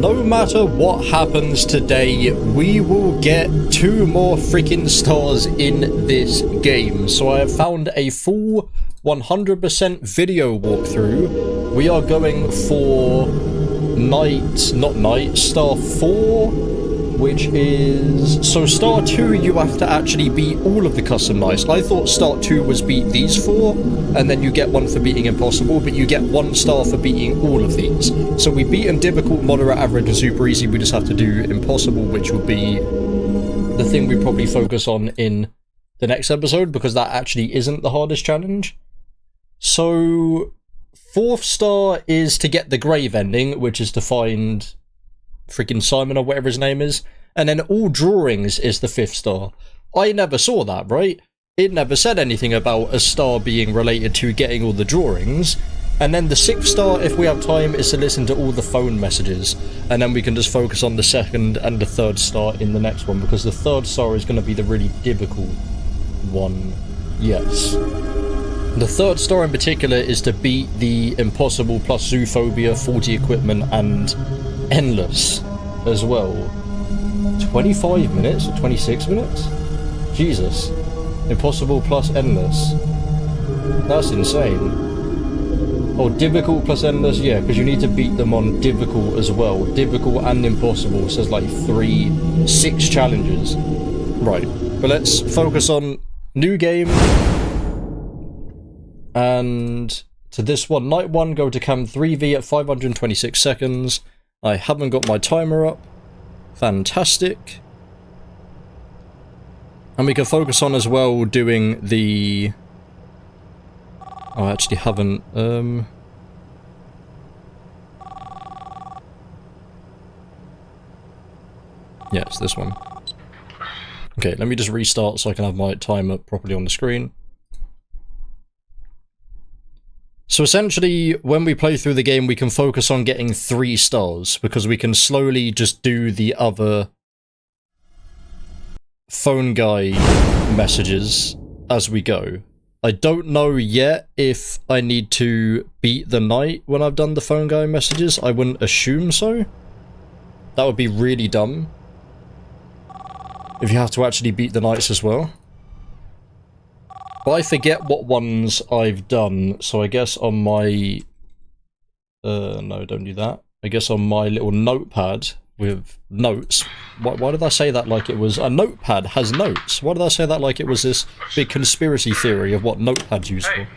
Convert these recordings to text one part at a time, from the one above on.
no matter what happens today, we will get 2 more freaking stars in this game. So I have found a full 100% video walkthrough. We are going for star 4, which is... So star 2, you have to actually beat all of the custom nights. I thought star 2 was beat these 4, and then you get 1 for beating impossible, but you get 1 star for beating all of these. So we've beaten difficult, moderate, average, and super easy. We just have to do impossible, which will be the thing we probably focus on in the next episode, because that actually isn't the hardest challenge. So 4th star is to get the grave ending, which is to find freaking Simon or whatever his name is, and then all drawings is the 5th star. I never saw that, right? It never said anything about a star being related to getting all the drawings. And then the 6th star, if we have time, is to listen to all the phone messages, and then we can just focus on the 2nd and the 3rd star in the next one, because the 3rd star is going to be the really difficult one. Yes. The 3rd star in particular is to beat the impossible plus zoophobia, 40 equipment, and endless as well. 25 minutes or 26 minutes? Jesus. Impossible plus endless. That's insane. Oh, difficult plus endless? Yeah, because you need to beat them on difficult as well. Difficult and impossible, so there's like 6 challenges. Right, but let's focus on new game. And to this one, night 1, go to cam 3V at 526 seconds. I haven't got my timer up. Fantastic. And we can focus on as well doing the... Oh, I actually haven't, yeah, it's this one. Okay, let me just restart so I can have my timer properly on the screen. So essentially, when we play through the game, we can focus on getting 3 stars, because we can slowly just do the other phone guy messages as we go. I don't know yet if I need to beat the night when I've done the phone guy messages. I wouldn't assume so. That would be really dumb if you have to actually beat the nights as well. But I forget what ones I've done, so I guess on my... no, don't do that. I guess on my little notepad with notes... Why did I say that like it was... A notepad has notes. Why did I say that like it was this big conspiracy theory of what notepad's used for?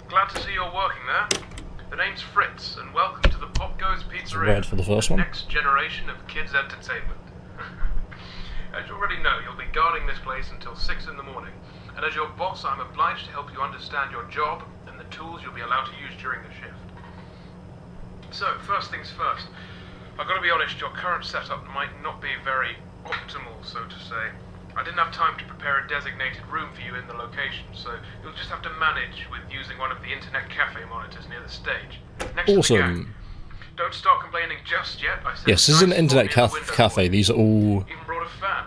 Glad to see you're working there. The name's Fritz, and welcome to the PopGoes Pizzeria. Red for the first one. Next generation of kids' entertainment. As you already know, you'll be guarding this place until 6 in the morning. And as your boss, I'm obliged to help you understand your job and the tools you'll be allowed to use during the shift. So, first things first. I've got to be honest, your current setup might not be very optimal, so to say. I didn't have time to prepare a designated room for you in the location, so you'll just have to manage with using one of the internet cafe monitors near the stage. Next awesome. To the gang. Don't start complaining just yet. I said yes, this is an internet cafe. These are all... Even brought a fan.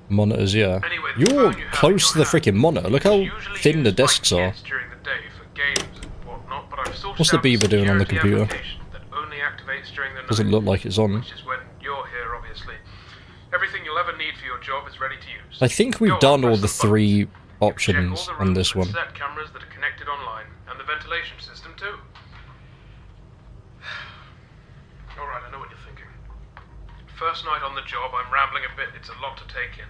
Monitors, yeah. Anyway, you're close to the freaking monitor. Look how thin the desks are. What's the beaver doing on the computer? Doesn't look like it's on. Which is when you're here, obviously. Everything you'll ever need for your job is ready to use. I think we've done all the 3 options on this one. Set cameras that are connected online, and the ventilation system too. Alright, I know what you're thinking. First night on the job, I'm rambling a bit. It's a lot to take in.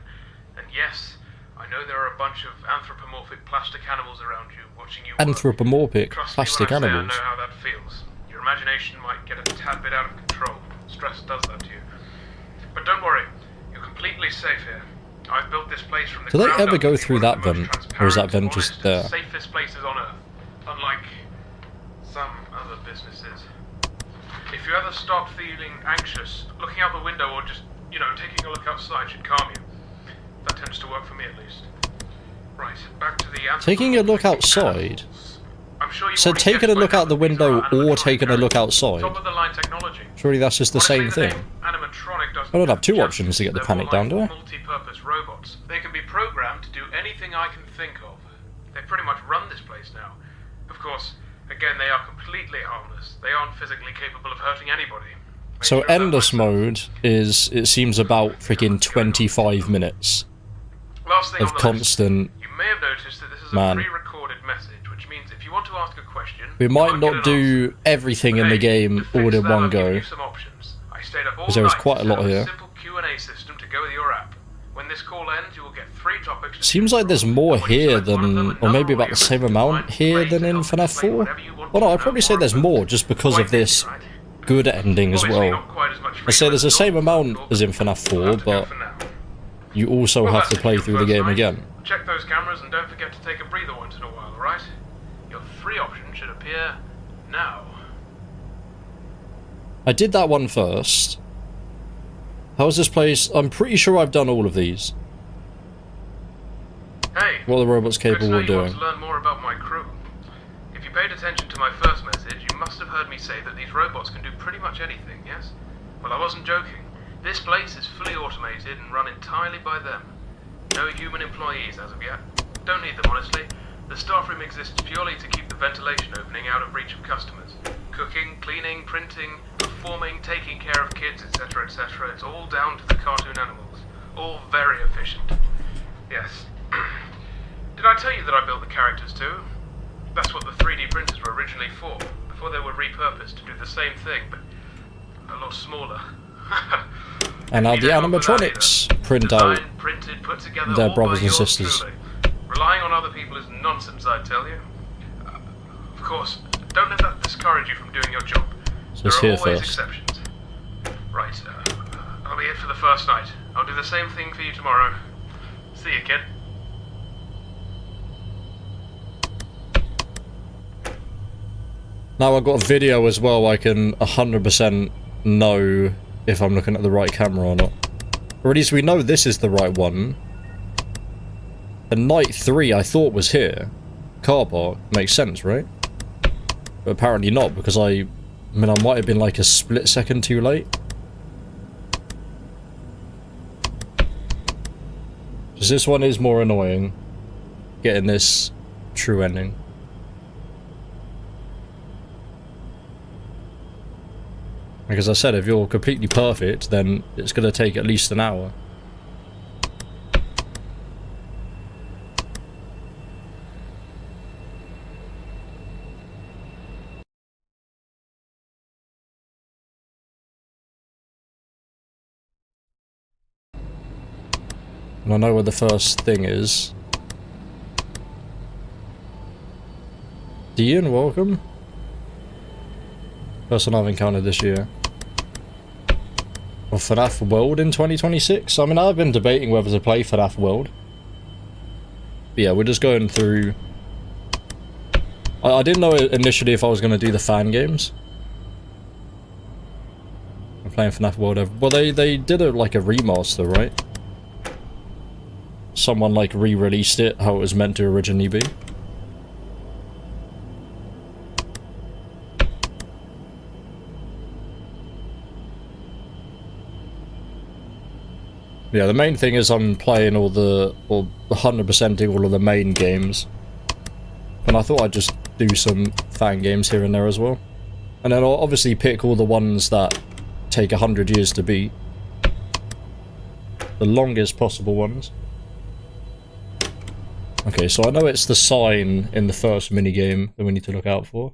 And yes, I know there are a bunch of anthropomorphic plastic animals around you, watching you work. Anthropomorphic plastic animals. I know how that feels. Your imagination might get a tad bit out of control. Stress does that to you. But don't worry, you're completely safe here. I've built this place from the ground up. Do they ever go through that vent, or is that vent just there? Safest places on Earth, unlike some other businesses. If you ever start feeling anxious, looking out the window or just, you know, taking a look outside should calm you. That tends to work for me at least. Right, back to the taking a look outside? So taking a look out the window or taking a look outside? Surely that's just the same thing. I don't have 2 options to get the panic down, do I? Multi-purpose robots. They can be programmed to do anything I can think of. They pretty much run this place now. Of course, again, they are completely harmless. They aren't physically capable of hurting anybody. So endless mode is, it seems, about freaking 25 minutes Last thing of on the constant. list. You may have noticed that this is a pre-recorded message, which means if you want to ask a question, We might not do everything in the game all in one go, because there is quite a lot here. Simple Q&A system to go with your app. When this call ends, you will get 3 topics. Seems like there's more here than, or maybe about the same amount here than in FNAF 4. Well, no, I'd probably say there's more just because of this good ending as well. I'd say there's the same amount as in FNAF 4, but you also have to play through the game again. Check those cameras and don't forget to take a breather once in a while, alright? Your 3 options should appear now. I did that one first. How is this place? I'm pretty sure I've done all of these. Hey, what are the robots capable of doing? Want to learn more about my crew. If you paid attention to my first message, you must have heard me say that these robots can do pretty much anything, yes? Well, I wasn't joking. This place is fully automated and run entirely by them. No human employees as of yet. Don't need them, honestly. The staff room exists purely to keep the ventilation opening out of reach of customers. Cooking, cleaning, printing, performing, taking care of kids, etc., etc. It's all down to the cartoon animals. All very efficient. Yes. Did I tell you that I built the characters too? That's what the 3D printers were originally for, before they were repurposed to do the same thing, but a lot smaller. And now the animatronics print out their brothers and sisters. Relying on other people is nonsense, I tell you. Of course, don't let that discourage you from doing your job. So there are here always first. exceptions. Right, I'll be it for the first night. I'll do the same thing for you tomorrow. See you, kid. Now I've got a video as well, I can 100% know if I'm looking at the right camera or not. Or at least we know this is the right one. And night 3 I thought was here. Car park. Makes sense, right? But apparently not, because I mean, I might have been like a split second too late. Because this one is more annoying. Getting this true ending. Like as I said, if you're completely perfect, then it's going to take at least an hour. And I know where the first thing is. Dean, welcome. Person I've encountered this year. Or FNAF World in 2026? I mean, I've been debating whether to play FNAF World. But yeah, we're just going through... I didn't know initially if I was going to do the fan games. I'm playing FNAF World. Well, they did like a remaster, right? Someone like re-released it how it was meant to originally be. Yeah, the main thing is I'm playing or 100%ing all of the main games. And I thought I'd just do some fan games here and there as well. And then I'll obviously pick all the ones that take 100 years to beat. The longest possible ones. Okay, so I know it's the sign in the first minigame that we need to look out for.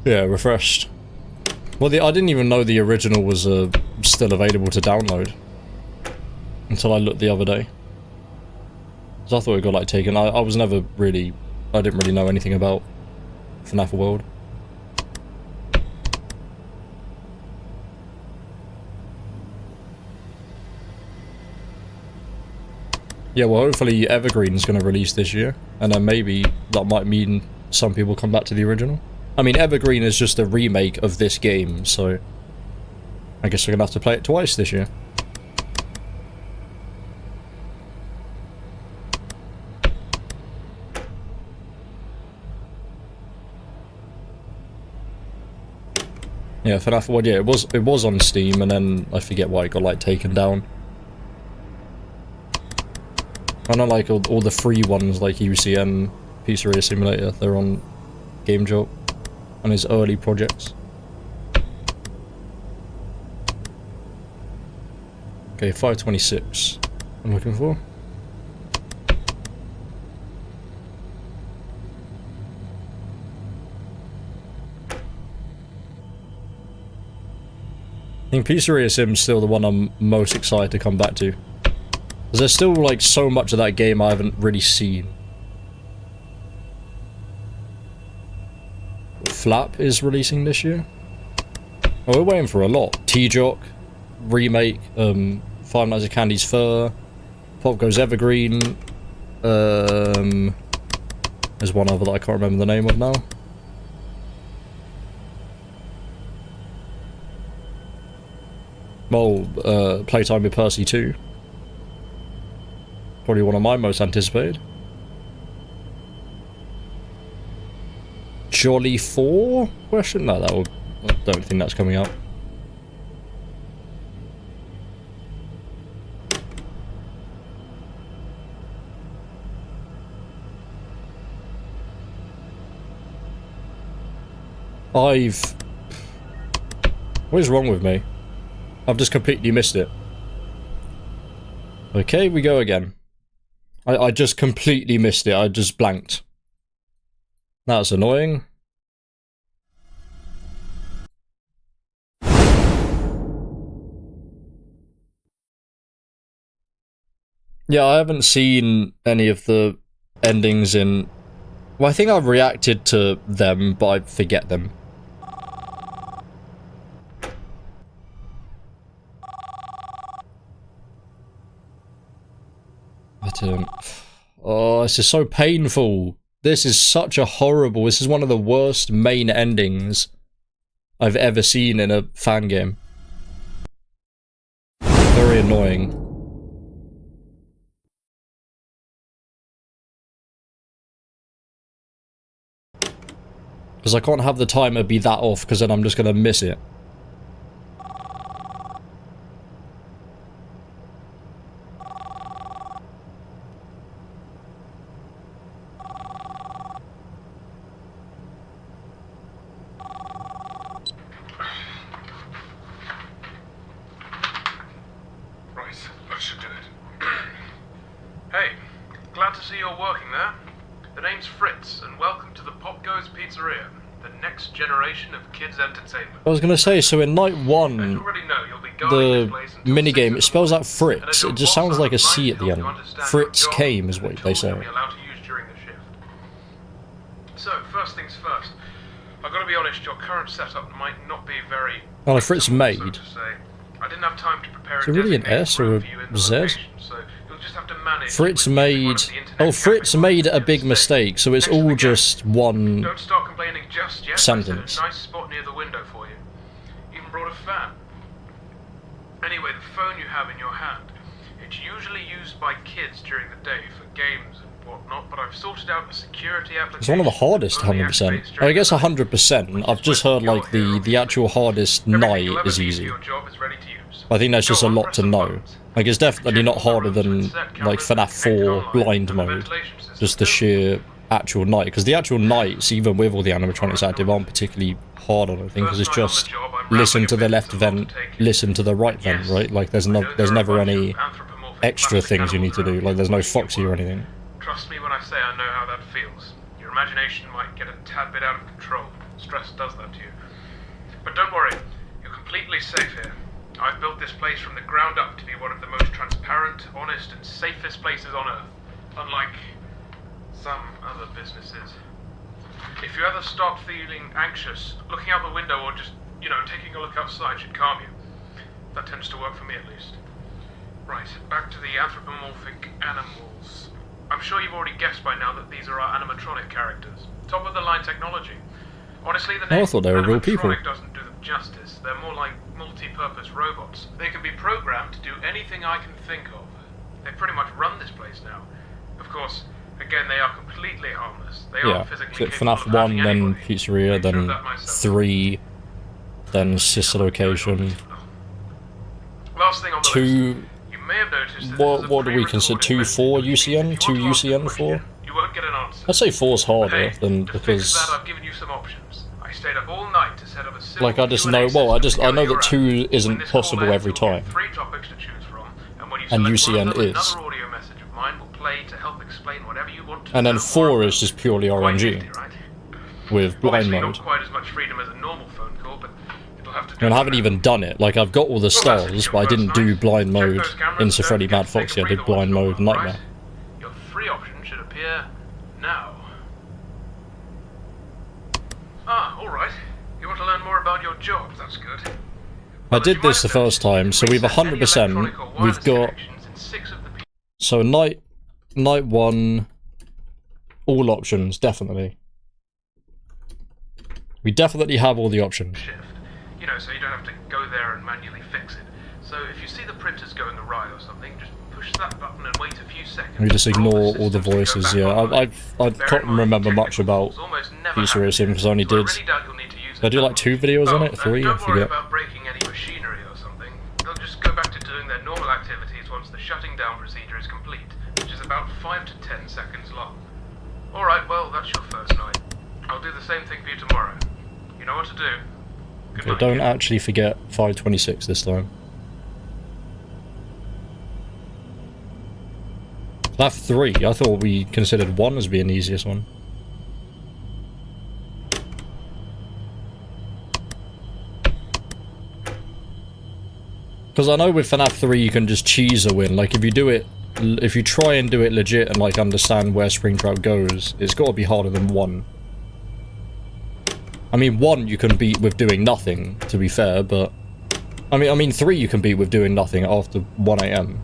Yeah, refreshed. Well, I didn't even know the original was still available to download. Until I looked the other day. So I thought it got like taken. I was never really... I didn't really know anything about FNAF World. Yeah, well hopefully Evergreen's going to release this year. And then maybe that might mean some people come back to the original. I mean, Evergreen is just a remake of this game, so... I guess we're going to have to play it twice this year. Yeah, Fatwod, yeah, it was on Steam, and then I forget why it got, like, taken down. I know, like, all the free ones, like UCM, Pizzeria Simulator, they're on Game Jolt, and his early projects. Okay, 526 I'm looking for. I think Pizzeria Sim's still the one I'm most excited to come back to. Because there's still, like, so much of that game I haven't really seen. Flap is releasing this year. Oh, we're waiting for a lot. T-Jock, remake, Five Nights at Candy's Fur, PopGoes Evergreen, there's one other that I can't remember the name of now. Well, Playtime with Percy 2. Probably one of my most anticipated. Jolly 4? Question? No, I don't think that's coming out. What is wrong with me? I've just completely missed it. Okay, we go again. I just completely missed it. I just blanked. That's annoying. Yeah, I haven't seen any of the endings in... Well, I think I've reacted to them, but I forget them. I didn't... Oh, this is so painful. This is such a horrible... This is one of the worst main endings I've ever seen in a fan game. Very annoying. Because I can't have the timer be that off, because then I'm just going to miss it. I was gonna say, so in night 1, the minigame, it spells out Fritz. It just sounds like a C at the end. Fritz came is what they say. So, first things first. I've got to be honest, your current setup might not be very... Oh, Fritz made. So to say. I didn't have time to prepare is it really an S or a Z? So you'll just have to manage. Fritz made... Oh, Fritz made a big mistake, so it's all just one Don't start complaining just yet. sentence. A nice spot near the window for you. Even brought a fan. Anyway, the phone you have in your hand, it's usually used by kids during the day for games and whatnot, but I've sorted out a security application. It's one of the hardest 100%. I guess 100%. I've just heard like the actual hardest night is easy. I think that's just a lot to know. Like it's definitely not harder than like FNAF 4 blind mode. Just the sheer actual night, because the actual nights, even with all the animatronics active, aren't particularly hard on it, because it's just listen to the left vent, listen to the right vent, right? Like there's never any extra things you need to do, like there's no Foxy or anything. Trust me when I say I know how that feels. Your imagination might get a tad bit out of control. Stress does that to you. But don't worry, you're completely safe here. I've built this place from the ground up to be one of the most transparent, honest, and safest places on Earth. Unlike some other businesses. If you ever start feeling anxious, looking out the window or just, you know, taking a look outside should calm you. That tends to work for me at least. Right, back to the anthropomorphic animals. I'm sure you've already guessed by now that these are our animatronic characters. Top of the line technology. Honestly, the name I thought they were real people. doesn't do them justice. They're more like multi-purpose robots. They can be programmed to do anything I can think of. They pretty much run this place now. Of course, again, they are completely harmless. They aren't physically capable FNAF of 1, hurting then anybody. Pizzeria, then 3, then sister location. Last thing on the 2. list. You may have noticed that What do we consider? 2, 4 UCN? 2 UCN 4? You won't get an answer. I'd say 4's harder Hey, than to because. fix that, I've given you some options. I stayed up all night to set up a simple Like I just Q&A know. Well, system I to know gather that your 2 When isn't this call possible ends, every you'll get time. 3 topics to choose from, and when you And select one UCN of them, is. another audio message of mine will play to help explain whatever you want to And then know 4 more is just purely about. Quite RNG nifty, right? with blind Obviously mode. not quite as much freedom as a normal phone call, but it'll have to do. I mean, I haven't even done it. Like I've got all the stars, but I didn't do blind mode into Freddy Mad Foxy. I did blind mode Nightmare. Your 3 options should appear now. Ah, alright. You want to learn more about your job, that's good. I did this the first time, so we've 100%. We've got so night 1, all options definitely. We definitely have all the options. Shift. You know, so you don't have to go there and manually fix it. So if you see the printers going awry or something, just push that button and wait a few seconds. We just ignore all the voices. Yeah, I can't remember much about Pizzeria Sim because I only did. Did I do like 2 videos on it? 3? I Don't worry forget. about breaking any machinery or something. They'll just go back to doing their normal activities once the shutting down procedure is complete, which is about 5 to 10 seconds long. Alright, well, that's your first night. I'll do the same thing for you tomorrow. You know what to do. Good Okay, night. don't actually forget 526 this time. Left 3. I thought we considered 1 as being the easiest one. Because I know with FNAF 3 you can just cheese a win. Like if you do it, if you try and do it legit and like understand where Springtrap goes, it's got to be harder than 1. I mean 1 you can beat with doing nothing, to be fair, but I mean 3 you can beat with doing nothing after 1 AM.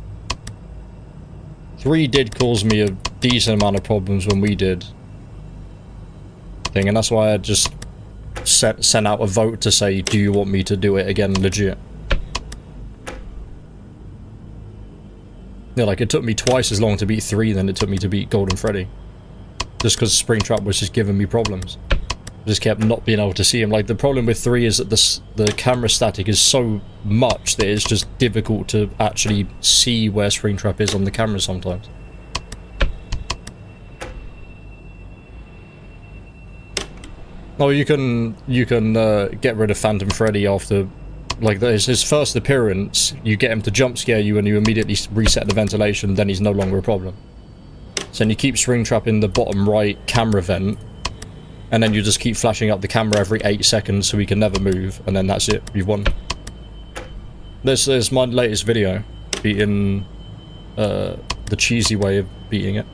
3 did cause me a decent amount of problems when we did thing, and that's why I just sent out a vote to say, do you want me to do it again legit? Yeah, like it took me twice as long to beat 3 than it took me to beat Golden Freddy. Just because Springtrap was just giving me problems. I just kept not being able to see him. Like the problem with 3 is that the camera static is so much that it's just difficult to actually see where Springtrap is on the camera sometimes. Oh, you can get rid of Phantom Freddy after, like, his first appearance. You get him to jump scare you and you immediately reset the ventilation, then he's no longer a problem. So then you keep Springtrap in the bottom right camera vent, and then you just keep flashing up the camera every 8 seconds so he can never move, and then that's it, you've won. This is my latest video, beating the cheesy way of beating it.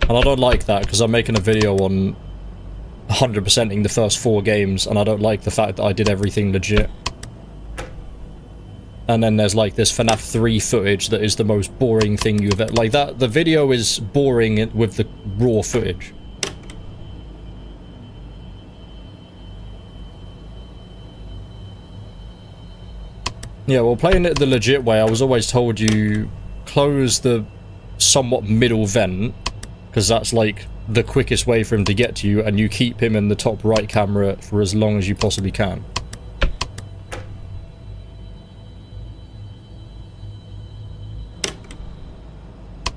And I don't like that, because I'm making a video on 100%ing the first 4 games, and I don't like the fact that I did everything legit. And then there's like this FNAF 3 footage that is the most boring thing you've ever... Like that, the video is boring with the raw footage. Yeah, well, playing it the legit way, I was always told you close the somewhat middle vent, because that's like the quickest way for him to get to you, and you keep him in the top right camera for as long as you possibly can.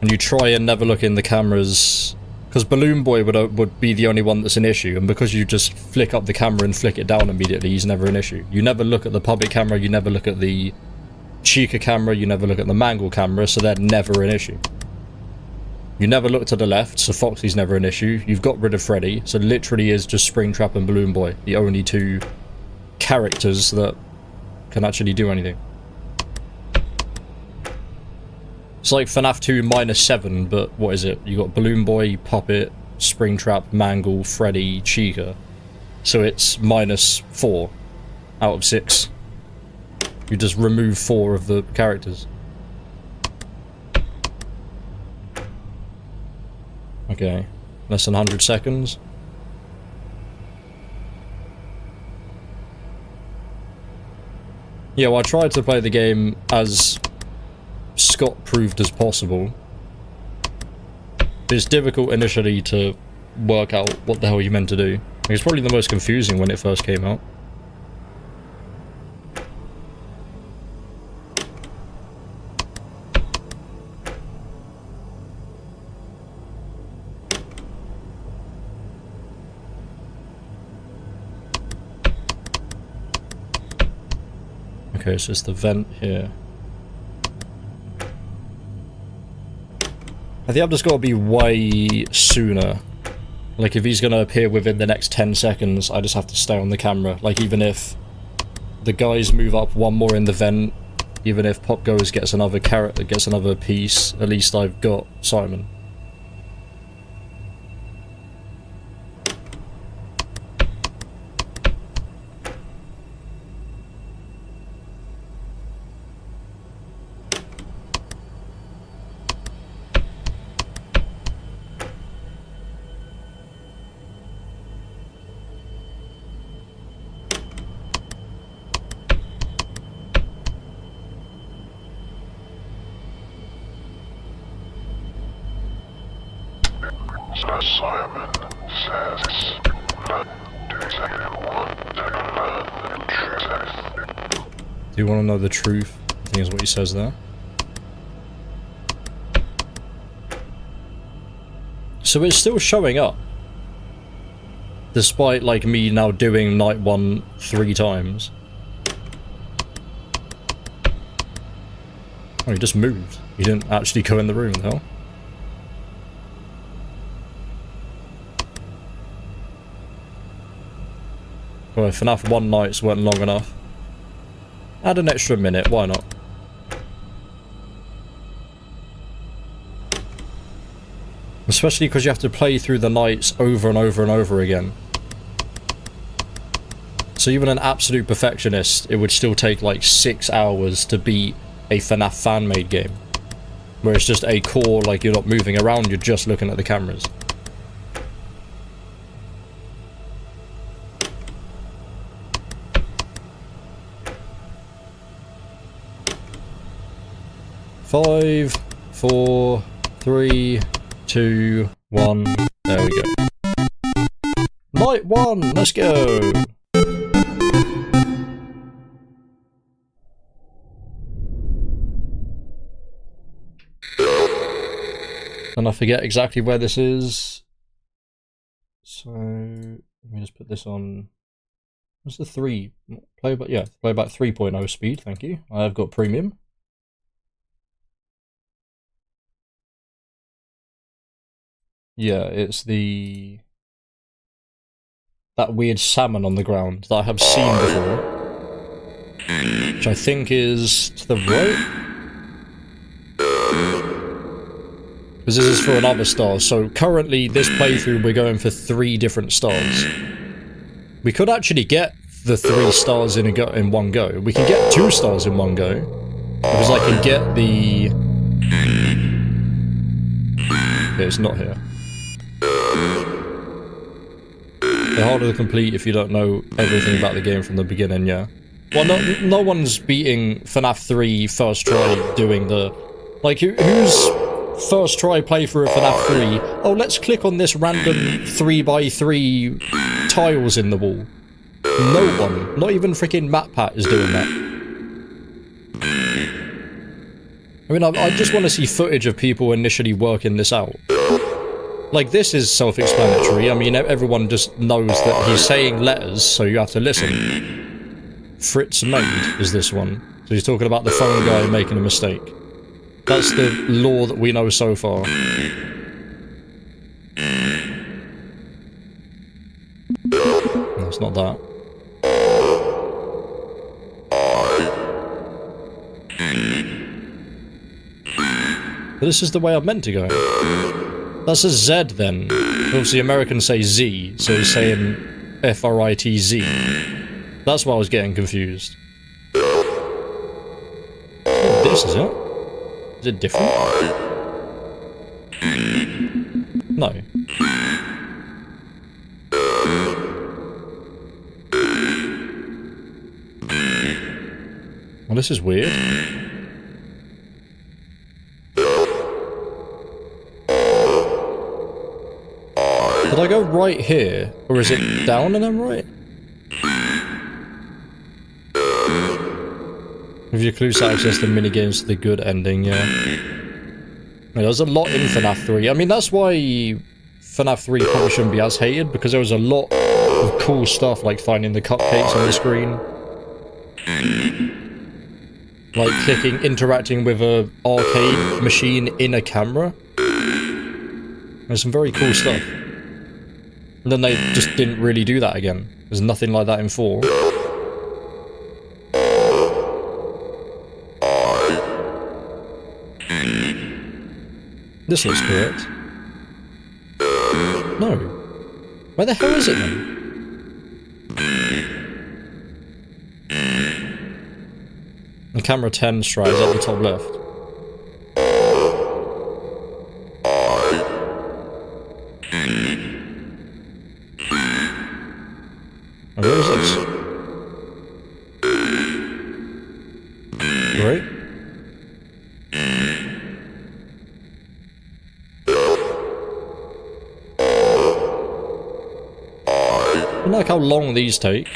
And you try and never look in the cameras, because Balloon Boy would be the only one that's an issue, and because you just flick up the camera and flick it down immediately, he's never an issue. You never look at the public camera, you never look at the Chica camera, you never look at the Mangle camera, so they're never an issue. You never look to the left, so Foxy's never an issue. You've got rid of Freddy, so literally is just Springtrap and Balloon Boy, the only 2 characters that can actually do anything. It's like FNAF 2 -7, but what is it? You got Balloon Boy, Puppet, Springtrap, Mangle, Freddy, Chica. So it's -4 out of 6. You just remove 4 of the characters. Okay, less than 100 seconds. Yeah, well, I tried to play the game as Scott proved as possible. It's difficult initially to work out what the hell you're meant to do. It's probably the most confusing when it first came out. Okay, so it's the vent here. I think I've just got to be way sooner. Like, if he's gonna appear within the next 10 seconds, I just have to stay on the camera. Like, even if the guys move up one more in the vent, even if PopGoes gets another carrot, gets another piece, at least I've got Simon. Simon says Do you want to know the truth? I think is what he says there. So it's still showing up. Despite, like, me now doing night 1 3 times. Oh, he just moved. He didn't actually go in the room, though. Well, FNAF 1 nights weren't long enough. Add an extra minute, why not? Especially because you have to play through the nights over and over and over again. So even an absolute perfectionist, it would still take like 6 hours to beat a FNAF fan-made game. Where it's just a core, like, you're not moving around, you're just looking at the cameras. Five, 4, 3, 2, 1. There we go. Night 1, let's go. And I forget exactly where this is. So let me just put this on. What's the 3? Playback, yeah, playback 3.0 speed, thank you. I've got premium. Yeah, it's that weird salmon on the ground that I have seen before. Which I think is to the right? Because this is for another star, so currently this playthrough we're going for 3 different stars. We could actually get the 3 stars in one go. We can get 2 stars in one go. Because I can get the... Okay, it's not here. They're harder to complete if you don't know everything about the game from the beginning, yeah. Well, no one's beating FNAF 3 first try doing the... Like, who's first try playthrough of FNAF 3? Oh, let's click on this random 3x3 tiles in the wall. No one. Not even freaking MatPat is doing that. I mean, I just want to see footage of people initially working this out. Like, this is self-explanatory. I mean, everyone just knows that he's saying letters, so you have to listen. Fritz Maid is this one. So he's talking about the phone guy making a mistake. That's the lore that we know so far. No, it's not that. But this is the way I'm meant to go. That's a Z then. Obviously Americans say Z, so he's saying F-R-I-T-Z. That's why I was getting confused. Oh, this is it? Is it different? No. Well, this is weird. Did I go right here? Or is it down and then right? With your clues to access the minigames to the good ending, yeah. There's a lot in FNAF 3. I mean, that's why FNAF 3 probably shouldn't be as hated, because there was a lot of cool stuff, like finding the cupcakes on the screen. Like interacting with a arcade machine in a camera. There's some very cool stuff. And then they just didn't really do that again. There's nothing like that in 4. This looks correct. No. Where the hell is it then? And camera 10 stride is at the top left. Oh, where is this? Right? I like how long these take.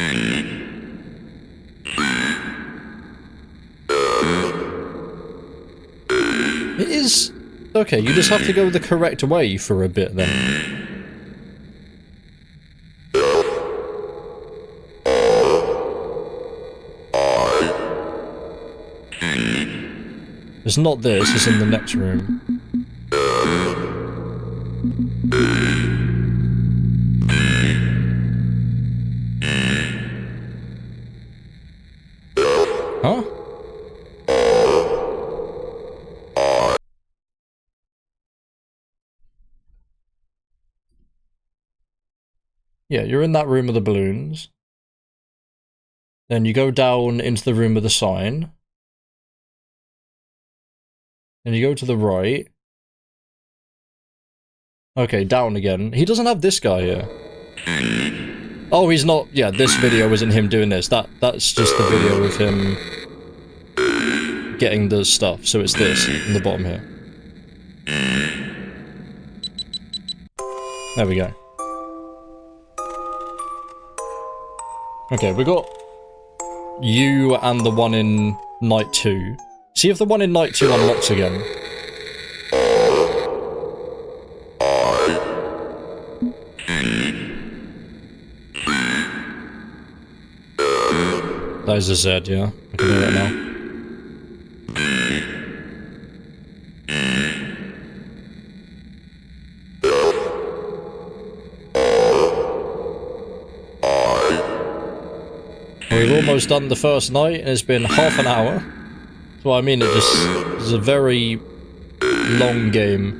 It is... Okay, you just have to go the correct way for a bit then. It's not this, it's in the next room. Huh? Yeah, you're in that room of the balloons. Then you go down into the room with the sign. And you go to the right. Okay, down again. He doesn't have this guy here. Oh, he's not... Yeah, this video isn't him doing this. That's just the video of him getting the stuff. So it's this in the bottom here. There we go. Okay, we got you and the one in Night 2. See if the one in Night 2 unlocks again. That is a Z, yeah. I can do that now. We've almost done the first night, and it's been half an hour. So I mean, it's a very long game.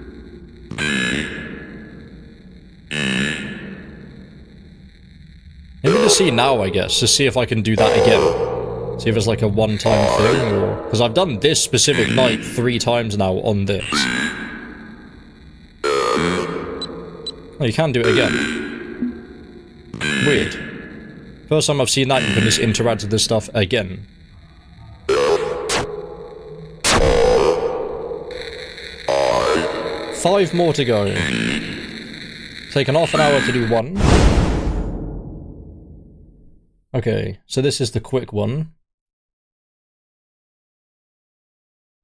Maybe to see now, I guess, to see if I can do that again. See if it's like a one-time thing, or... Because I've done this specific night 3 times now on this. Oh, you can do it again. Weird. First time I've seen that, you can just interact with this stuff again. Five more to go. Taken half an hour to do one. Okay, so this is the quick one.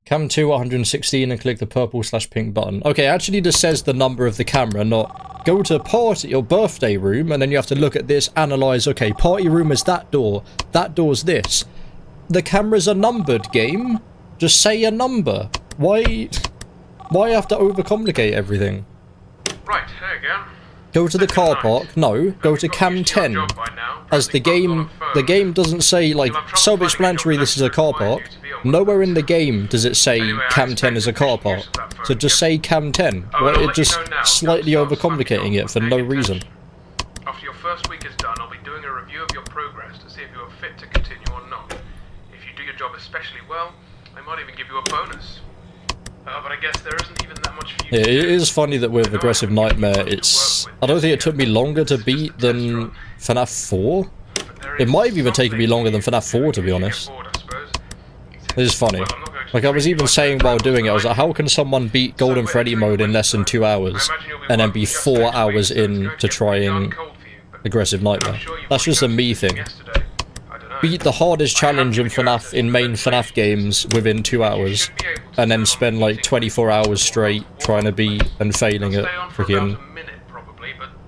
Cam 2 116 and click the purple/pink button. Okay, it actually just says the number of the camera, not go to party or birthday room, and then you have to look at this, analyze, okay, party room is that door's this. The cameras are numbered, game. Just say a number. Why have to overcomplicate everything? Right, here again. Go to the car park. No, go to cam 10. As the game doesn't say, like, self-explanatory this is a car park. Nowhere in the game does it say cam 10 is a car park. So just say cam 10. Well, it's just slightly overcomplicating it for no reason. After your first week is done, I'll be doing a review of your progress to see if you are fit to continue or not. If you do your job especially well, I might even give you a bonus. But I guess there isn't even that much for you. Yeah, it is funny that with Aggressive Nightmare, it's... I don't think it took me longer to beat than FNAF 4. It might have even taken me longer than FNAF 4, to be honest. It is funny. Well, I'm not going Like, I was even saying while doing it, I was like, how can someone beat Golden Freddy mode in less than 2 hours, and then be 4 hours in to trying Aggressive Nightmare? That's just a me thing. Beat the hardest challenge in FNAF, in main FNAF games, within 2 hours, and then spend like 24 hours straight trying to beat and failing at freaking...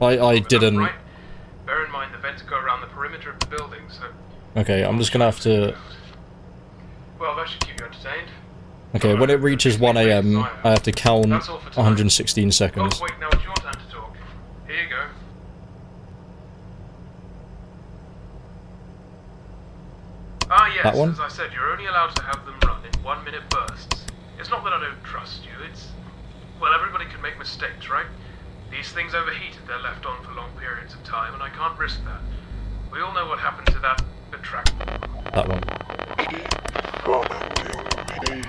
I didn't... Bear in mind the vents go around the perimeter of the building, so... Okay, I'm just gonna have to... Well, that should keep you entertained. Okay, when it reaches 1 AM, I have to count 116 seconds. Oh, wait, now it's your time to talk. Here you go. Ah, yes, That one? as I said, you're only allowed to have them run in 1-minute bursts. It's not that I don't trust you, it's... Well, everybody can make mistakes, right? These things overheat if they're left on for long periods of time, and I can't risk that. We all know what happened to that attract. That one. Keep finding me.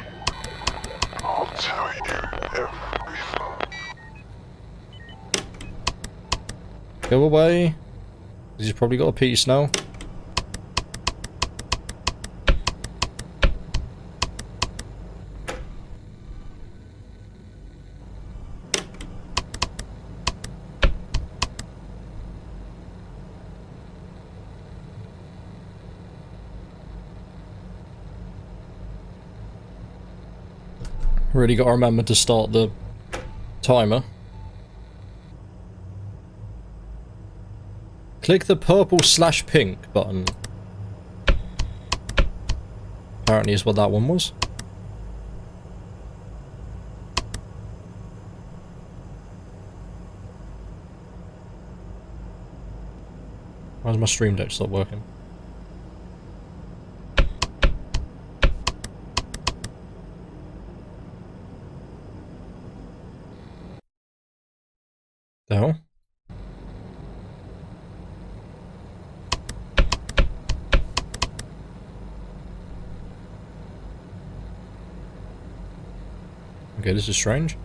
I'll tell you everything. Go away. He's probably got a piece now. Really got to remember to start the timer. Click the purple/pink button. Apparently is what that one was. Why does my stream deck stop working? The hell? Okay, this is strange.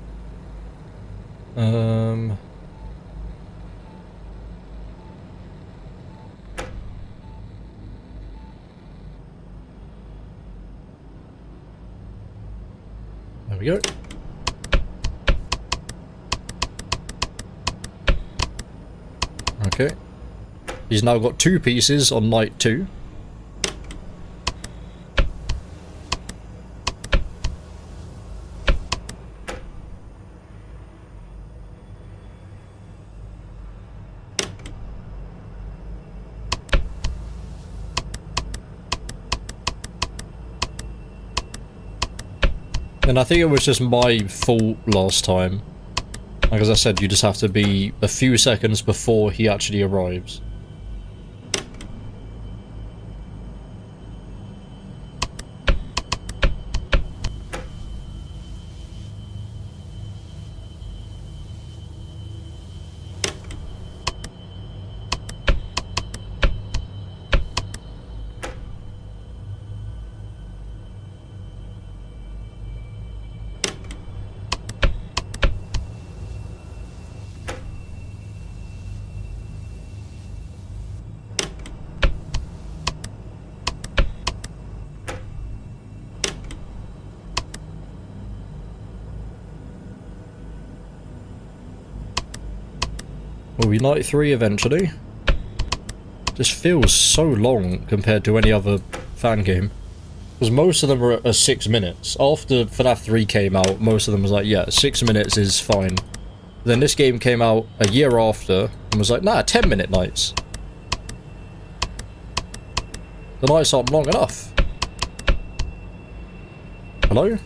There we go. Okay. He's now got 2 pieces on night 2. And I think it was just my fault last time. Like as I said, you just have to be a few seconds before he actually arrives. Will be night 3 eventually. Just feels so long compared to any other fan game. Because most of them are at 6 minutes. After FNAF 3 came out, most of them was like, yeah, 6 minutes is fine. Then this game came out a year after, and was like, nah, 10-minute nights. The nights aren't long enough. Hello?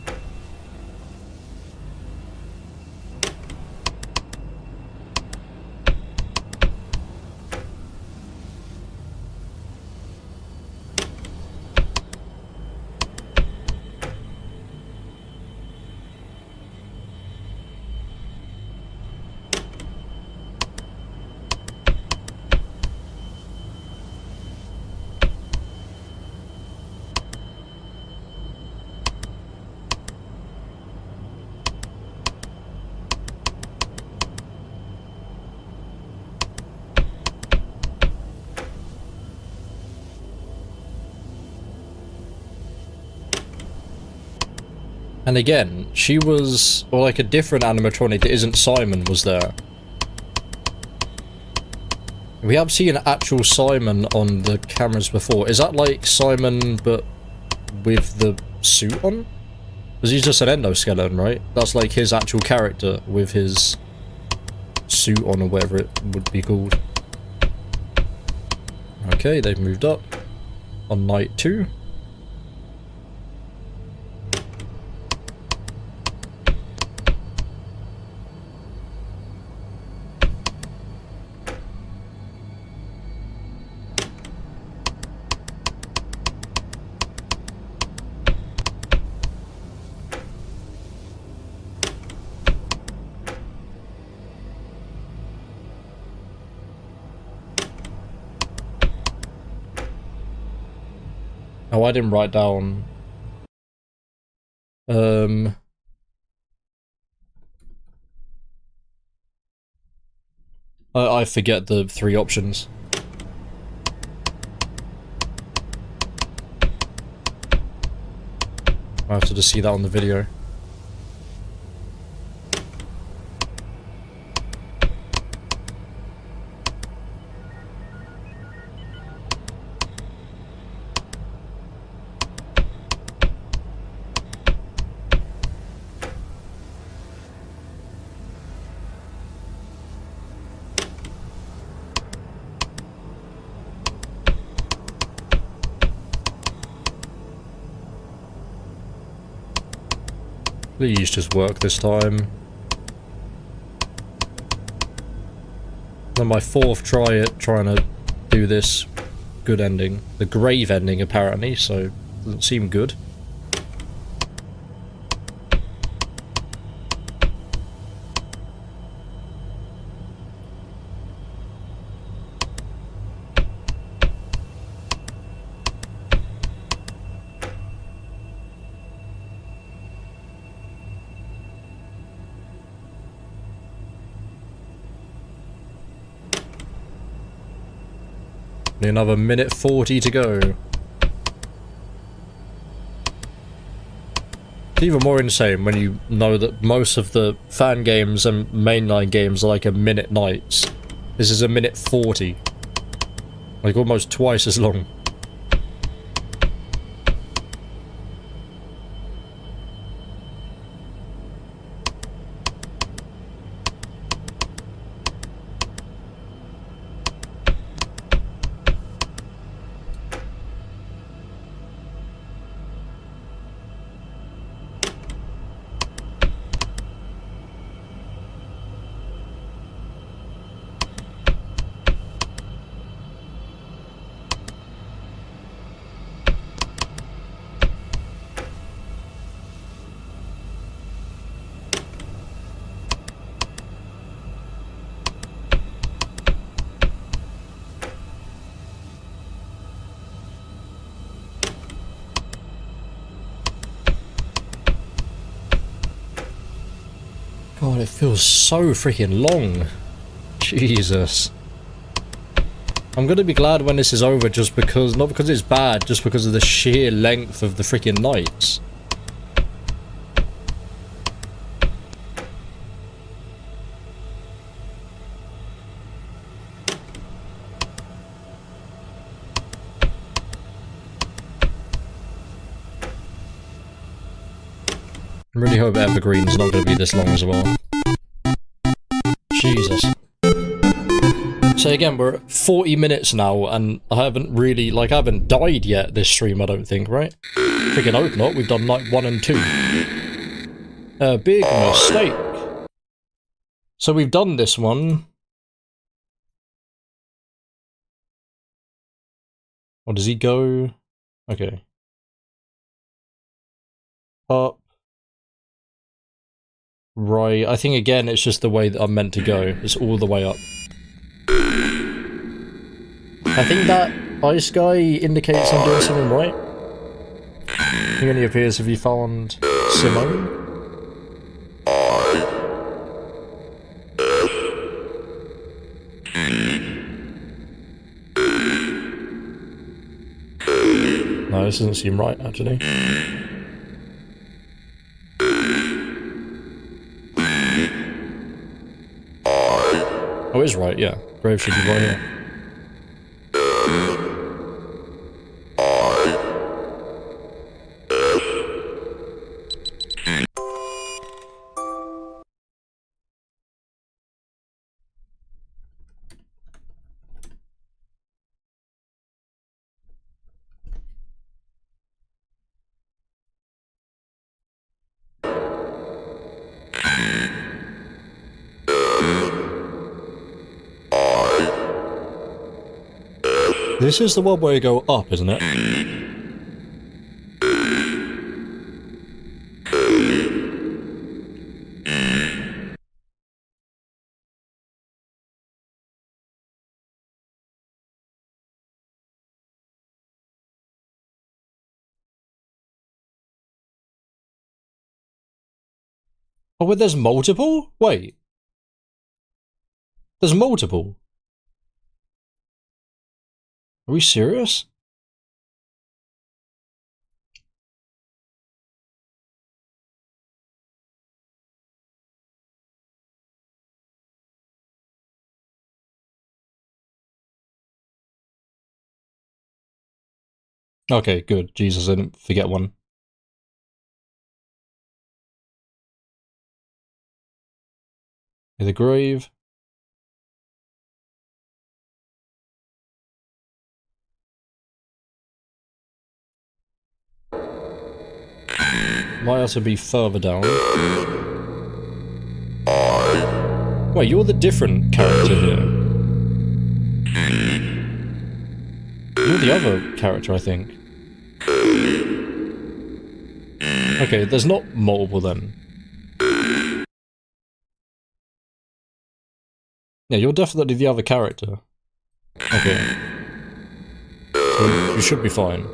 And again, she was, or like a different animatronic that isn't Simon was there. We have seen actual Simon on the cameras before. Is that like Simon, but with the suit on? Because he's just an endoskeleton, right? That's like his actual character with his suit on, or whatever it would be called. Okay, they've moved up on night 2. Oh, I didn't write down. I forget the 3 options. I have to just see that on the video. Please just work this time. Then my 4th try at trying to do this good ending. The grave ending apparently, so doesn't seem good. Another minute 40 to go. It's even more insane when you know that most of the fan games and mainline games are like a minute nights. This is a minute 40. Like almost twice as long. God, it feels so freaking long. Jesus. I'm gonna be glad when this is over just because, not because it's bad, just because of the sheer length of the freaking nights. I really hope Evergreen's not going to be this long as well. Jesus. So again, we're at 40 minutes now, and I haven't really, like, I haven't died yet this stream, I don't think, right? Freaking hope not, we've done night 1 and 2. Big mistake. So we've done this one. Or does he go? Okay. Up. Right, I think again it's just the way that I'm meant to go. It's all the way up. I think that ice guy indicates I'm doing something right. He only appears if you found Simone. No, this doesn't seem right, actually. is right, yeah. Grave should be right here. This is the one where you go up, isn't it? Oh, wait, there's multiple? Wait. There's multiple? Are we serious? Okay, good. Jesus, I didn't forget one. The grave. Might have to be further down. Wait, you're the different character here. You're the other character, I think. Okay, there's not multiple then. Yeah, you're definitely the other character. Okay. So you should be fine.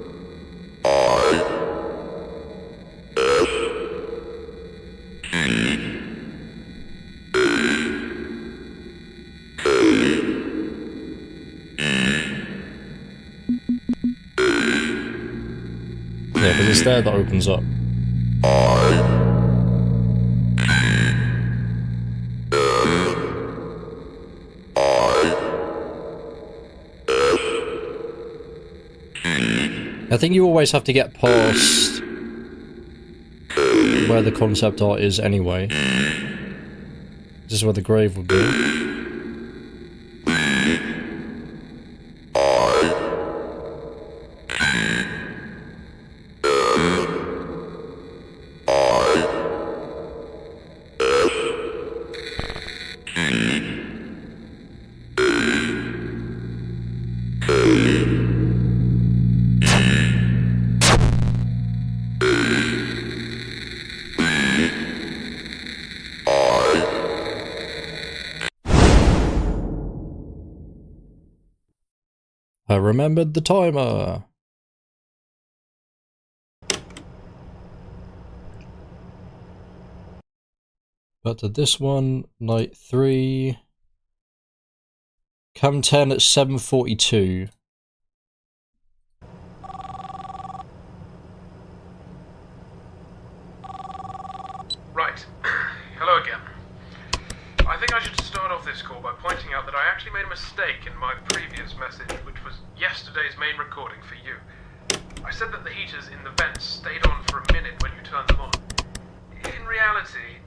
Yeah, because it's there that opens up. I think you always have to get past where the concept art is anyway. This is where the grave would be. I remembered the timer. But to this one, night 3. Cam 10 at 7:42. Right. Hello again. I think I should start off this call by pointing out that I actually made a mistake in my previous message, which was yesterday's main recording for you. I said that the heaters in the vents stayed on for a minute when you turned them on. In reality,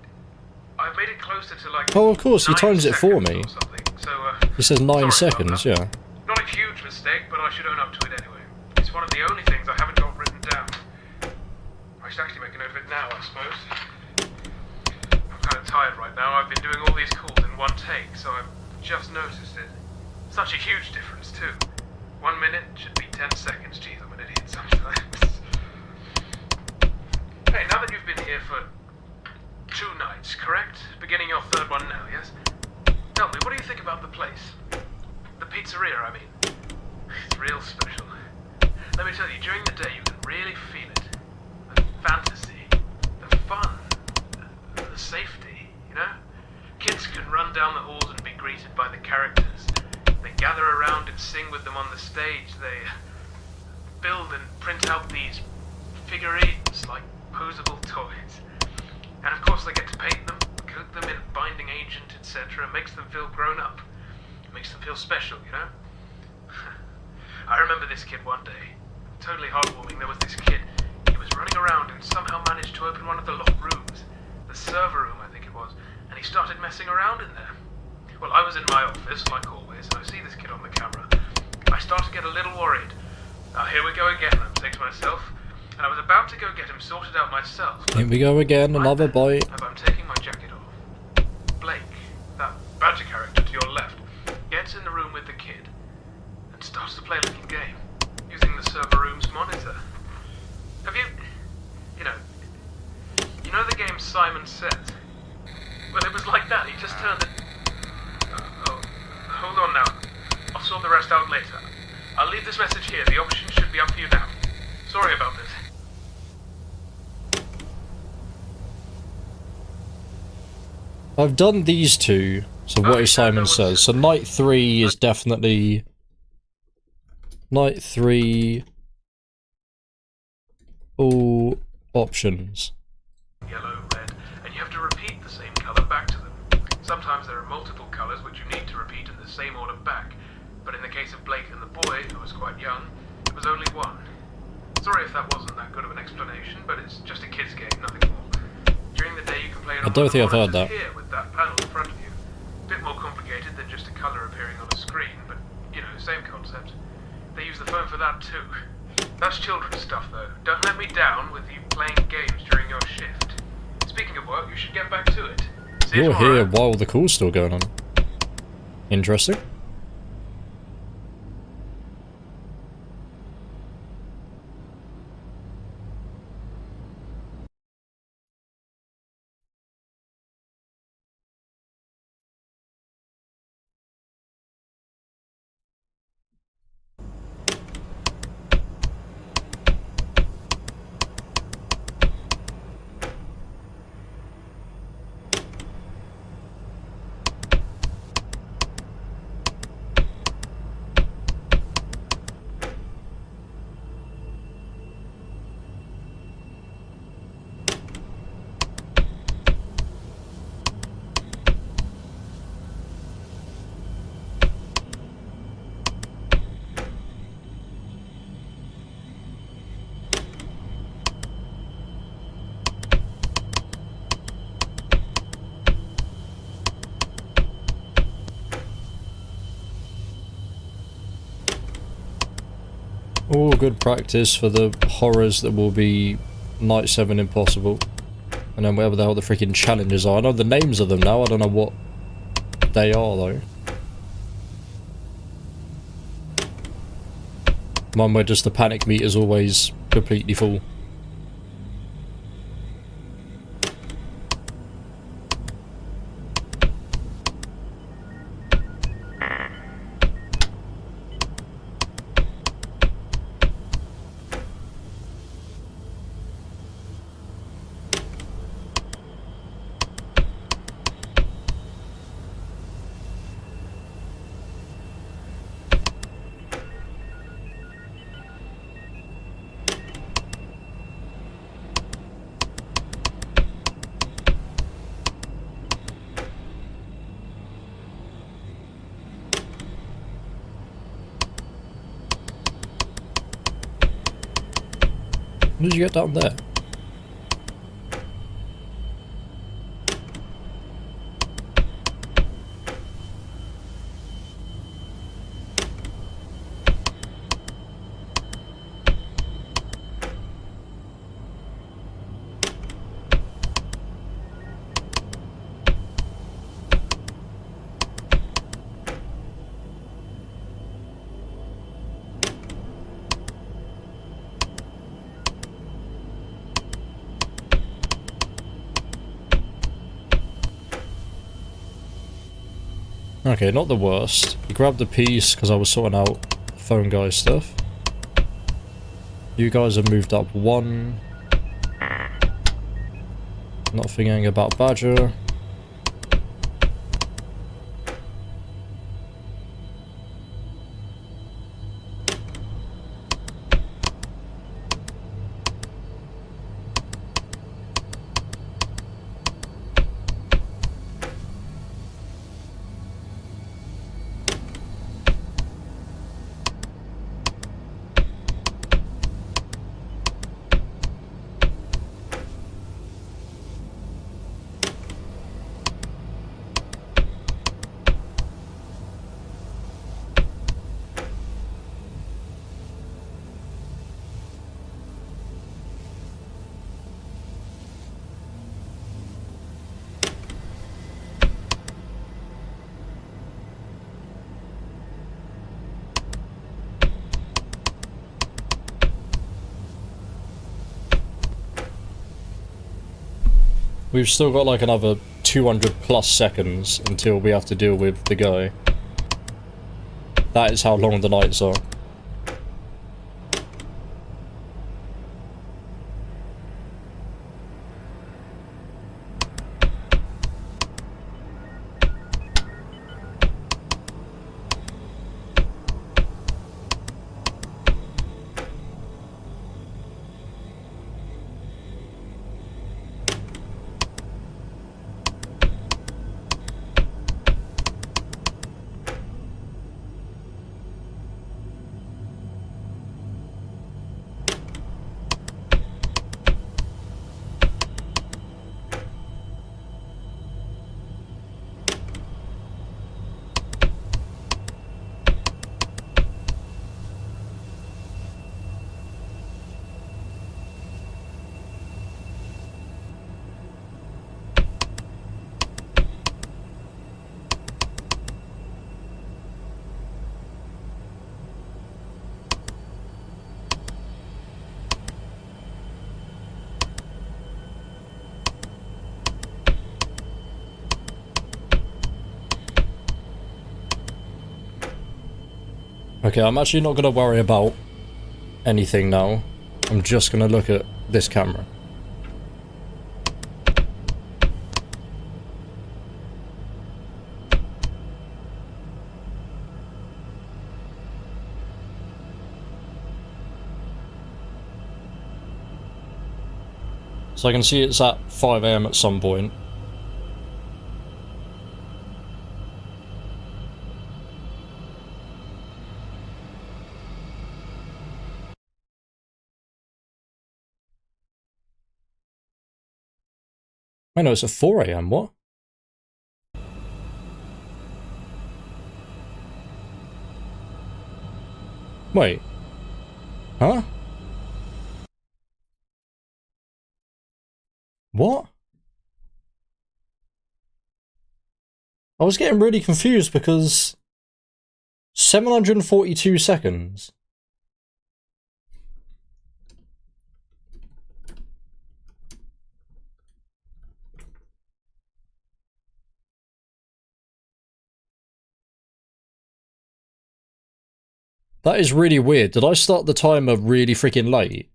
I've made it closer to like... Oh, of course, he times it for me. So, It says 9 seconds, yeah. Not a huge mistake, but I should own up to it anyway. It's one of the only things I haven't got written down. I should actually make a note of it now, I suppose. I'm kind of tired right now. I've been doing all these calls in one take, so I've just noticed it. Such a huge difference, too. 1 minute should be 10 seconds. Geez, I'm an idiot sometimes. Hey, now that you've been here for 2 nights, correct? Beginning your 3rd one now, yes? Tell me, what do you think about the place? The pizzeria, I mean. It's real special. Let me tell you, during the day you can really feel it. The fantasy, the fun, the safety, you know? Kids can run down the halls and be greeted by the characters. They gather around and sing with them on the stage. They build and print out these figurines like posable toys. And of course they get to paint them, coat them in a binding agent, etc. Makes them feel grown up. Makes them feel special, you know? I remember this kid one day. Totally heartwarming. There was this kid. He was running around and somehow managed to open one of the locked rooms. The server room, I think it was. And he started messing around in there. Well, I was in my office, like always, and I see this kid on the camera. I start to get a little worried. Now, here we go again, I'm saying to myself. And I was about to go get him sorted out myself. Here we go again, another bite. As I'm taking my jacket off, Blake, that badger character to your left, gets in the room with the kid and starts to play a little game using the server room's monitor. Have you know the game Simon Says? Well, it was like that. He just turned it. Oh, hold on now. I'll sort the rest out later. I'll leave this message here. The option should be up for you now. Sorry about this. I've done these two, so what is Simon Says? So night 3 is definitely... Night 3... All options. Yellow, red, and you have to repeat the same colour back to them. Sometimes there are multiple colours which you need to repeat in the same order back, but in the case of Blake and the boy, who was quite young, it was only one. Sorry if that wasn't that good of an explanation, but it's just a kid's game, nothing more. During the day you can play it on I don't think I've heard that. here with that panel in front of you. A bit more complicated than just a colour appearing on a screen, but, you know, same concept. They use the phone for that too. That's children's stuff though. Don't let me down with you playing games during your shift. Speaking of work, you should get back to it. See you You're tomorrow. here while the call's still going on. Interesting. All good practice for the horrors that will be Night 7 Impossible. And then whatever the hell the freaking challenges are. I know the names of them now, I don't know what they are though. One where just the panic meter is always completely full. How did you get down there? Okay, not the worst. You grabbed the piece because I was sorting out phone guy stuff. You guys have moved up 1. Not forgetting about Badger. We've still got like another 200 plus seconds until we have to deal with the guy. That is how long the nights are. Okay, I'm actually not going to worry about anything now. I'm just going to look at this camera. So I can see it's at 5 AM at some point. I know it's at 4 AM, what? Wait. Huh? What? I was getting really confused because 742 seconds. That is really weird. Did I start the timer really freaking late?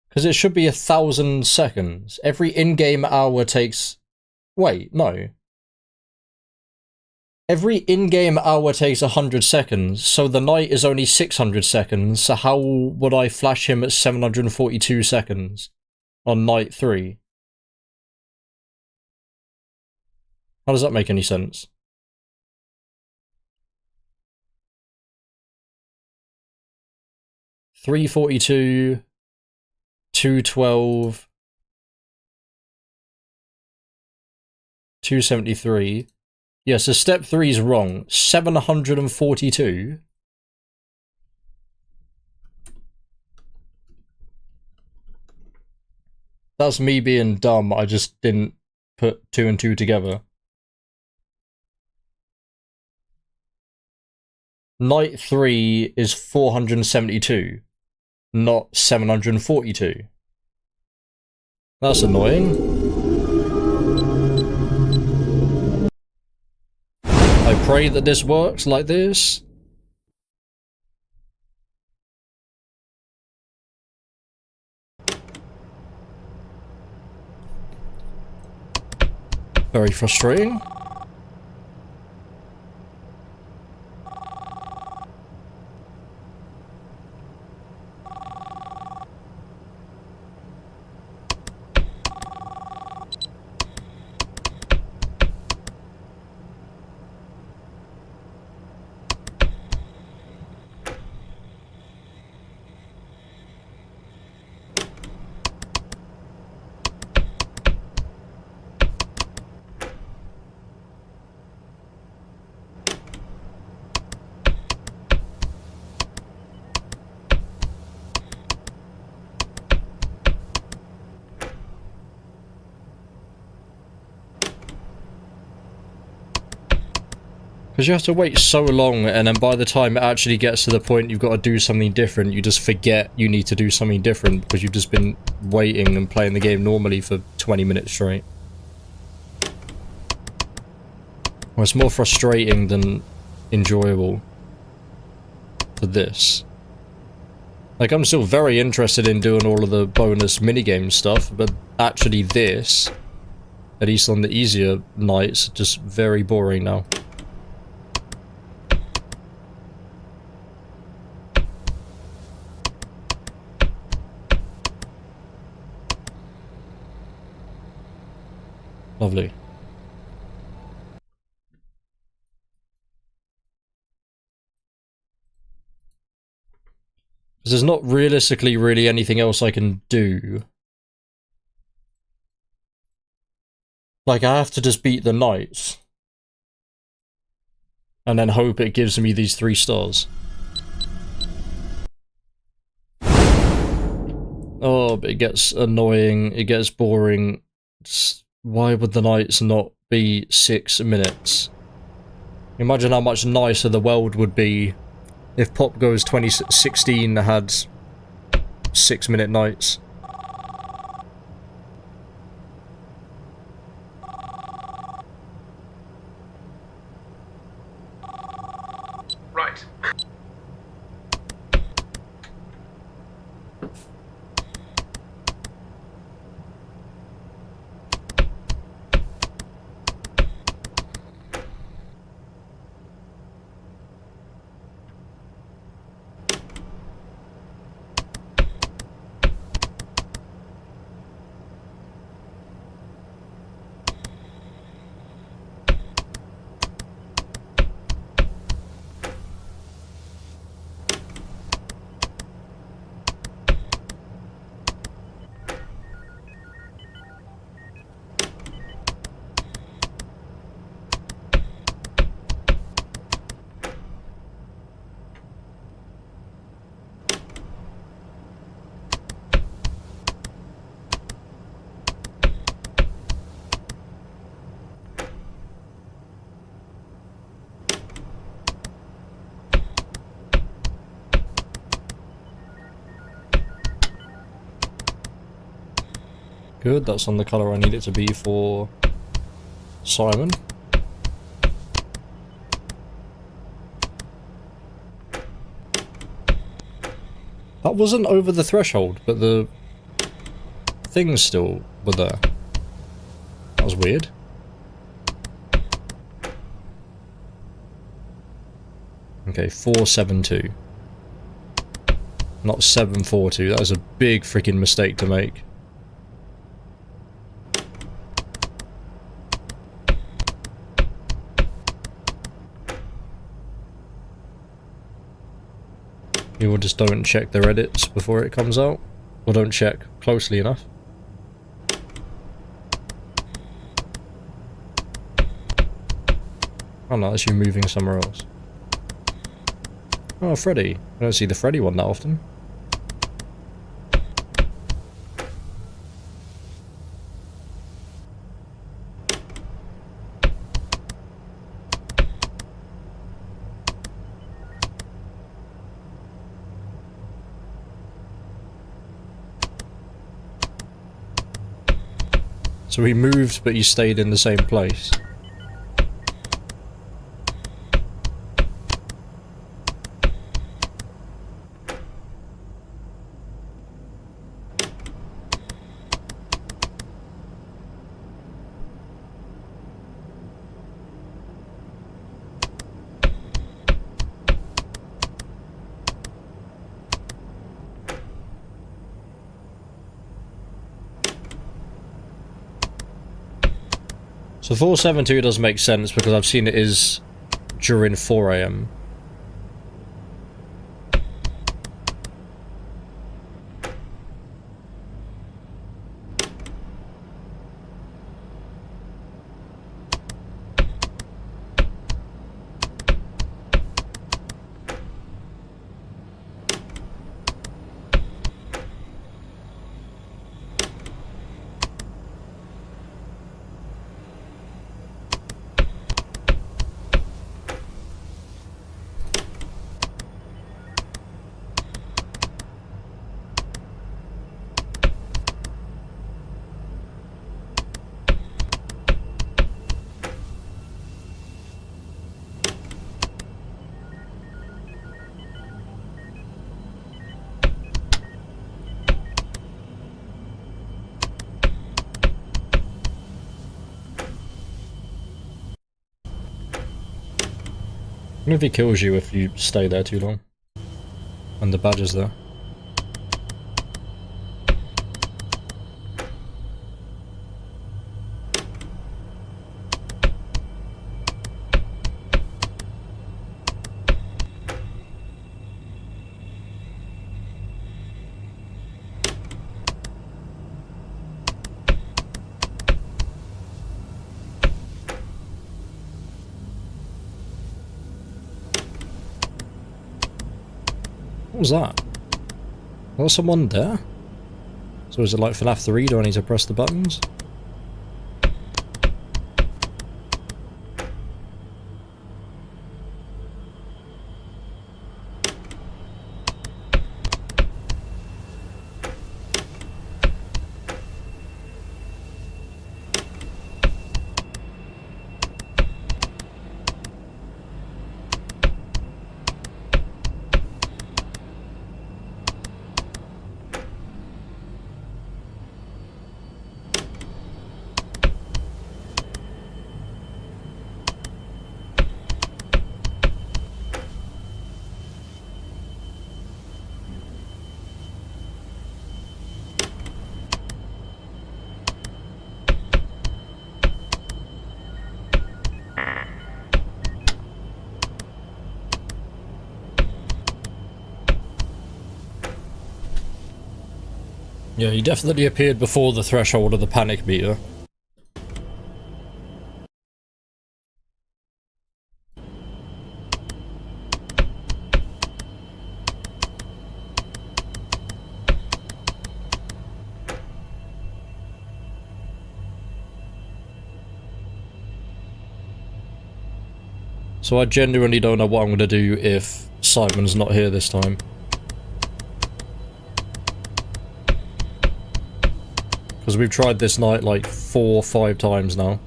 Because it should be 1,000 seconds. Every in-game hour takes... Wait, no. Every in-game hour takes 100 seconds, so the night is only 600 seconds, so how would I flash him at 742 seconds on night 3? How does that make any sense? $342, $212, $273. Yeah, so step 3 is wrong. 742. That's me being dumb. I just didn't put 2 and 2 together. Night 3 is 472, not 742. That's annoying. I pray that this works like this. Very frustrating. Because you have to wait so long, and then by the time it actually gets to the point you've got to do something different, you just forget you need to do something different because you've just been waiting and playing the game normally for 20 minutes straight. Well, it's more frustrating than enjoyable for this. Like, I'm still very interested in doing all of the bonus minigame stuff, but actually this, at least on the easier nights, just very boring now. Lovely. Because there's not realistically really anything else I can do. Like, I have to just beat the knights. And then hope it gives me these 3 stars. Oh, but it gets annoying, it gets boring. Why would the nights not be 6 minutes? Imagine how much nicer the world would be if PopGoes 2016 had 6-minute nights. Right. Good, that's on the colour I need it to be for Simon. That wasn't over the threshold, but the things still were there. That was weird. Okay, 472. Not 742. That was a big freaking mistake to make. People just don't check their edits before it comes out, or don't check closely enough. Oh no, that's you moving somewhere else. Oh, Freddy. I don't see the Freddy one that often. So he moved, but he stayed in the same place. So 472 does make sense because I've seen it is during 4 AM. What if he kills you if you stay there too long? And the badge is there. What was that? Was someone there? So is it like FNAF 3? Do I need to press the buttons? Yeah, he definitely appeared before the threshold of the panic meter. So I genuinely don't know what I'm going to do if Simon's not here this time. Because we've tried this night like 4 or 5 times now.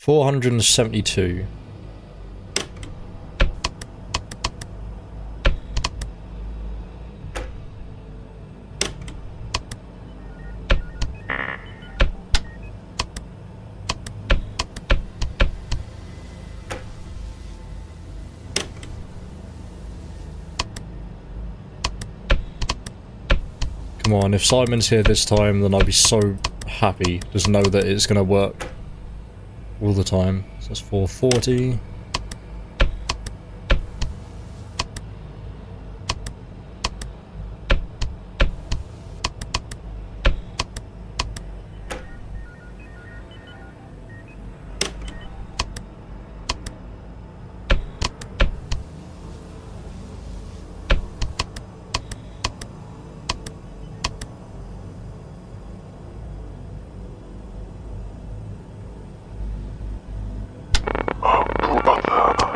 $472. Come on, if Simon's here this time, then I'll be so happy. Just know that it's gonna work all the time. So that's 440.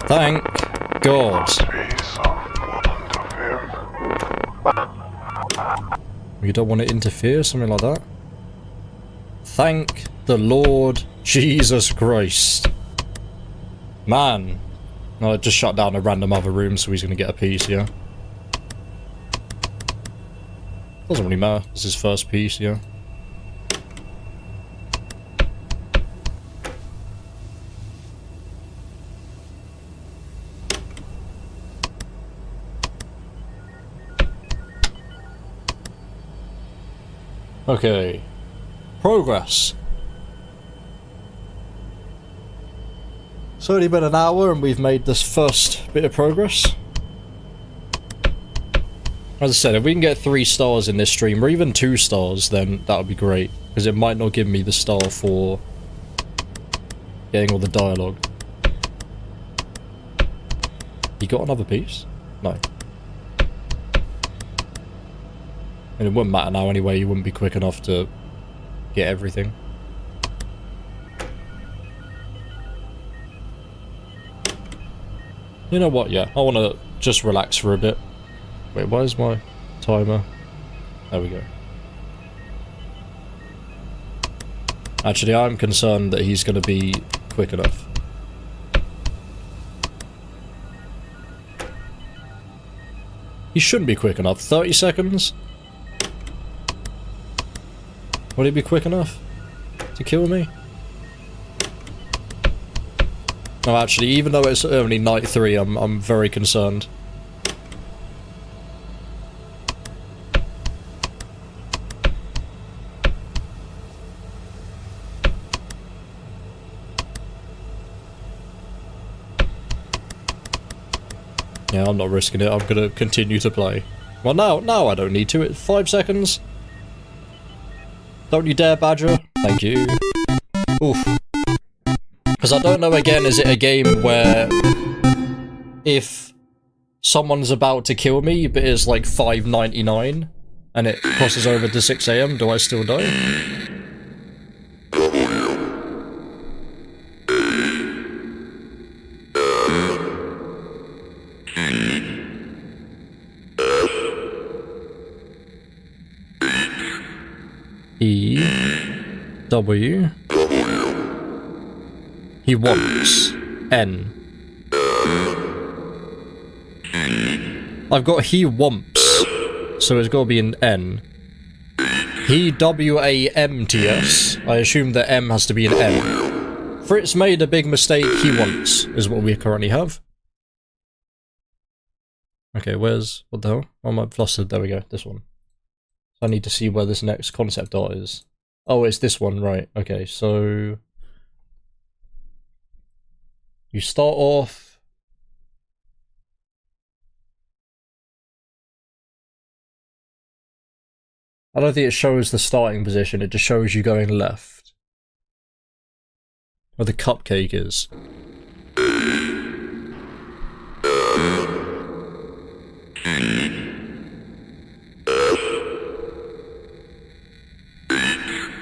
Thank God. You don't want to interfere, something like that? Thank the Lord Jesus Christ. Man. No, I just shut down a random other room, so he's going to get a piece, yeah? Doesn't really matter. This is his first piece, yeah? Okay. Progress. It's only been an hour and we've made this first bit of progress. As I said, if we can get 3 stars in this stream, or even 2 stars, then that would be great. Because it might not give me the star for getting all the dialogue. You got another piece? No. And it wouldn't matter now anyway, you wouldn't be quick enough to get everything. You know what, yeah, I want to just relax for a bit. Wait, where's my timer? There we go. Actually, I'm concerned that he's going to be quick enough. He shouldn't be quick enough. 30 seconds? Would he be quick enough to kill me? No, actually, even though it's only night 3, I'm very concerned. Yeah, I'm not risking it. I'm gonna continue to play. Well, now I don't need to. It's 5 seconds. Don't you dare, Badger. Thank you. Oof. Because I don't know, again, is it a game where if someone's about to kill me, but it's like 5:99 and it crosses over to 6 AM, do I still die? E W. He wants N. I've got he wants, so it's got to be an N. He W-A-M-T-S. I assume that M has to be an N. Fritz made a big mistake. He wants is what we currently have. Okay, where's what the hell? Oh, I'm flustered. There we go. This one. I need to see where this next concept art is. Oh, it's this one, right? Okay, so you start off. I don't think it shows the starting position, it just shows you going left. Where the cupcake is.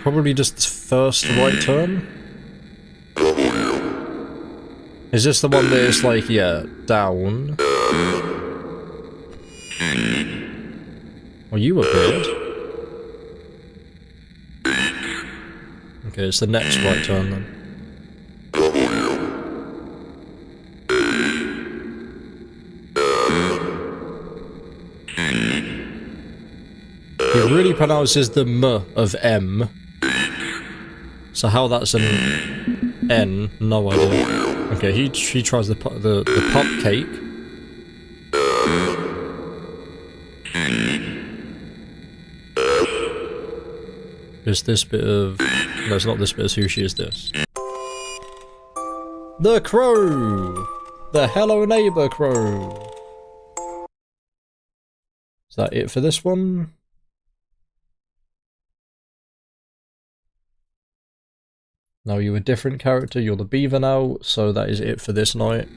Probably just the first right turn? Is this the one that is like, yeah, down? Well, you appeared. Okay, it's the next right turn then. He really pronounces the M of M. So how that's an N, no idea. Okay, he tries the pup cake. Is this bit of... No, it's not this bit of sushi, is this. The crow! The hello neighbor crow! Is that it for this one? No, you're a different character, you're the beaver now, so that is it for this night.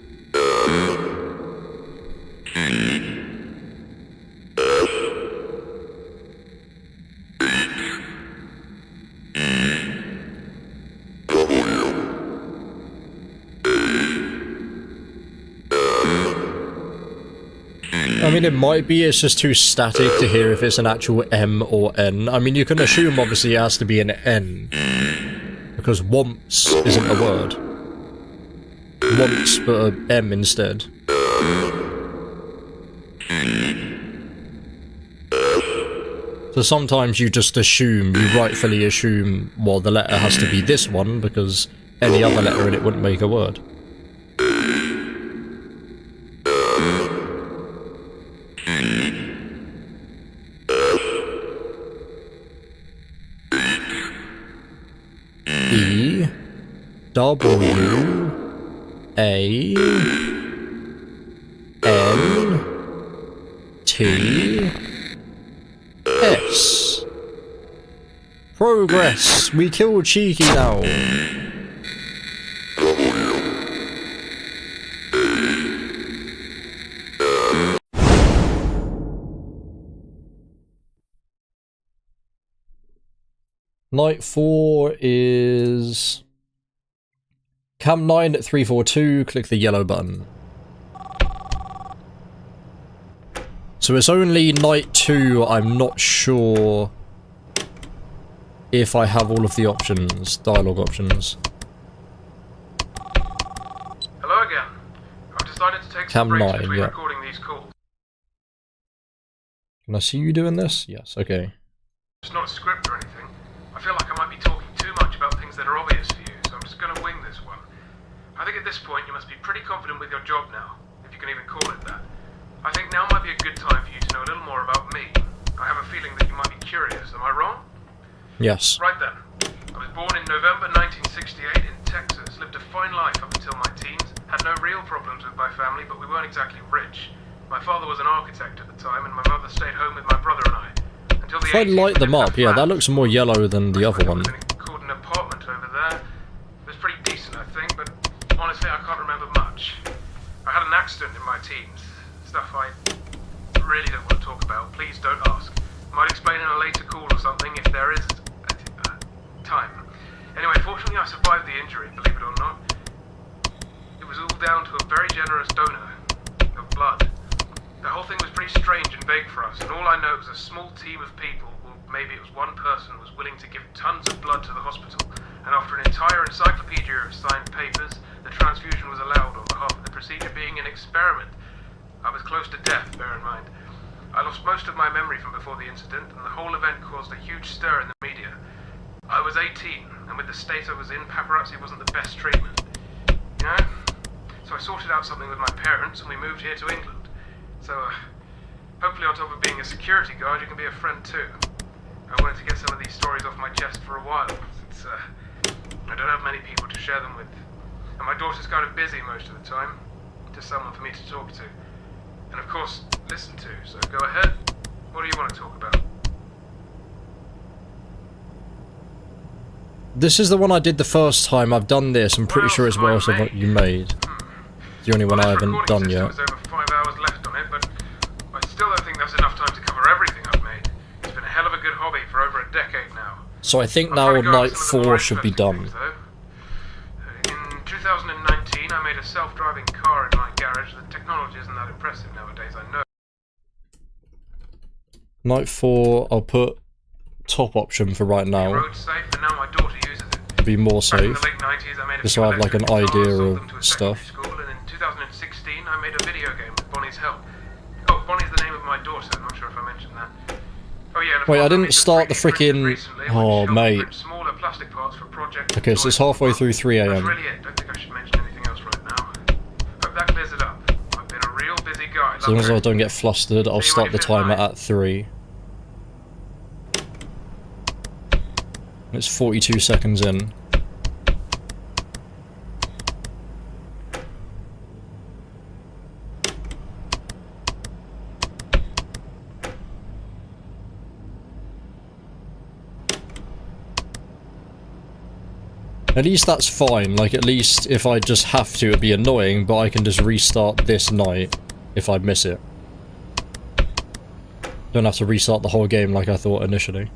I mean, it might be, it's just too static to hear if it's an actual M or N. I mean, you can assume, obviously, it has to be an N. Because wants isn't a word. Wants, but an M instead. So sometimes you just assume, you rightfully assume, well, the letter has to be this one, because any other letter in it wouldn't make a word. E W A N T S. Progress. We killed Cheeky now. Night 4 is Cam 9 at 342, click the yellow button. So it's only night 2, I'm not sure if I have all of the options, dialogue options. Hello again. I've decided to take Cam some breaks 9, between yeah. recording these calls. Can I see you doing this? Yes, okay. It's not a script or anything. I feel like I might be talking too much about things that are obvious for you, so I'm just going to wing this one. I think at this point you must be pretty confident with your job now, if you can even call it that. I think now might be a good time for you to know a little more about me. I have a feeling that you might be curious, am I wrong? Yes. Right then. I was born in November 1968 in Texas, lived a fine life up until my teens, had no real problems with my family, but we weren't exactly rich. My father was an architect at the time, and my mother stayed home with my brother and I. Until the If I 80s, light we them lived in a up, yeah, flat. that looks more yellow than the other one. Called an apartment over there. It was pretty decent, I think, but honestly, I can't remember much. I had an accident in my teens. Stuff I really don't want to talk about. Please don't ask. Might explain in a later call or something if there is time. Anyway, fortunately, I survived the injury, believe it or not. It was all down to a very generous donor of blood. The whole thing was pretty strange and vague for us, and all I know was a small team of people, or maybe it was one person, was willing to give tons of blood to the hospital, and after an entire encyclopedia of signed papers, the transfusion was allowed on behalf of the procedure being an experiment. I was close to death, bear in mind. I lost most of my memory from before the incident, and the whole event caused a huge stir in the media. I was 18, and with the state I was in, paparazzi wasn't the best treatment. You know? So I sorted out something with my parents, and we moved here to England. So, hopefully on top of being a security guard, you can be a friend too. I wanted to get some of these stories off my chest for a while, since I don't have many people to share them with. And my daughter's kind of busy most of the time. Just someone for me to talk to. And of course, listen to, so go ahead. What do you want to talk about? This is the one I did the first time. I've done this. I'm pretty sure it's what else what you made. It's the only one I haven't done yet. There's over 5 hours left on it, but I still don't think that's enough time to cover everything I've made. It's been a hell of a good hobby for over a decade now. So I think now night 4 should be done. In 2019, I made a self-driving car in my garage. The technology isn't that impressive nowadays, I know. Night 4, I'll put top option for right now. Road safe, and now my daughter uses it. To be more Back in safe. the late 90s, I made a Just few so I have like an electric cars, idea sold of them to a stuff. secondary School, and in 2016, I made a video game with Bonnie's help. Oh, Bonnie's the name of my daughter. I'm not sure if I mentioned that. Oh yeah. And of Wait, course, I didn't made start the 3D printers freaking- recently, which oh, helped mate. print smaller plastic parts for projects Okay, so it's and halfway toys. through 3 That's AM. really it. Don't think I should mention anything else right now. Hope that clears it up. I've been a real busy guy. As long as I don't get flustered, I'll See you when start the you finish timer mine. at 3. It's 42 seconds in. At least that's fine, like at least if I just have to, it'd be annoying, but I can just restart this night if I miss it. Don't have to restart the whole game like I thought initially.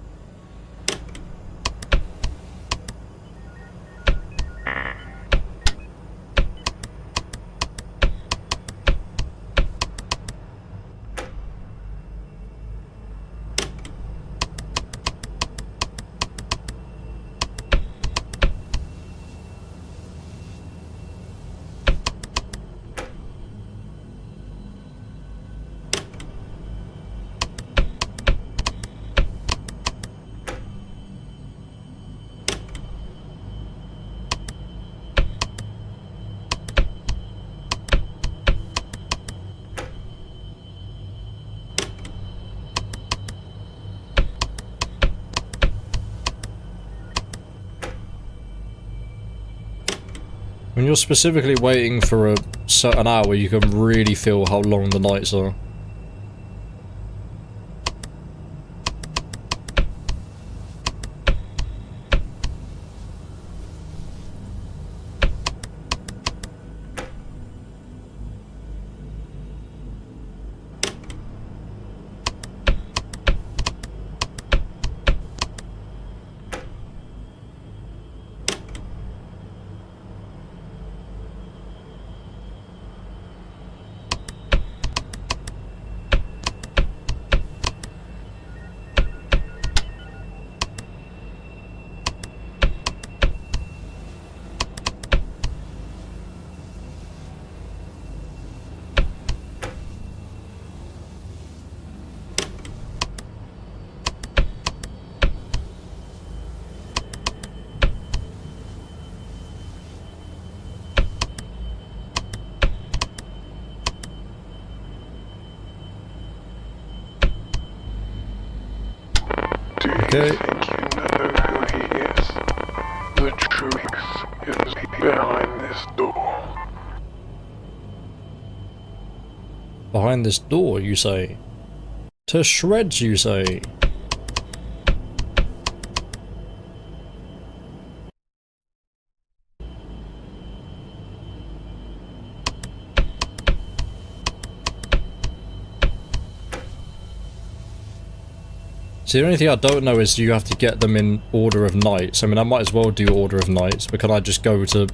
When you're specifically waiting for a certain hour, you can really feel how long the nights are. Okay. think you know who he is. The truth is behind this door. Behind this door, you say? To shreds, you say? See, the only thing I don't know is you have to get them in order of nights. I mean, I might as well do order of nights, but can I just go to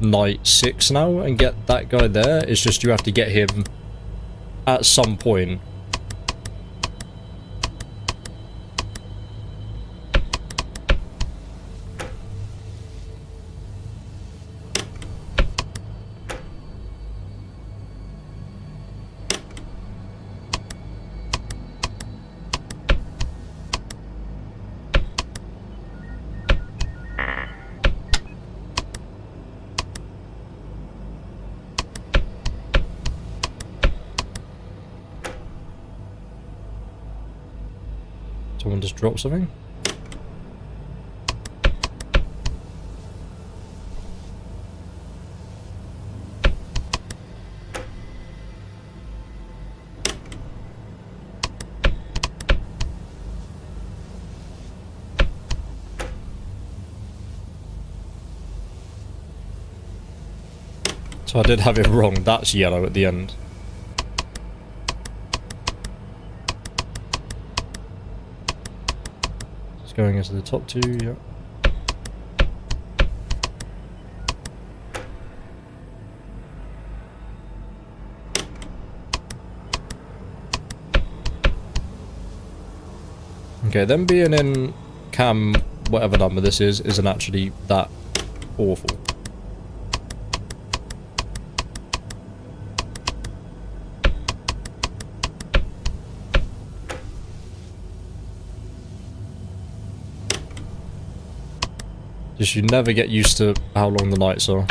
night 6 now and get that guy there? It's just you have to get him at some point. Someone just dropped something? So I did have it wrong, that's yellow at the end. Going into the top 2, yeah. Okay, them being in cam, whatever number this is, isn't actually that awful. Just you never get used to how long the nights are.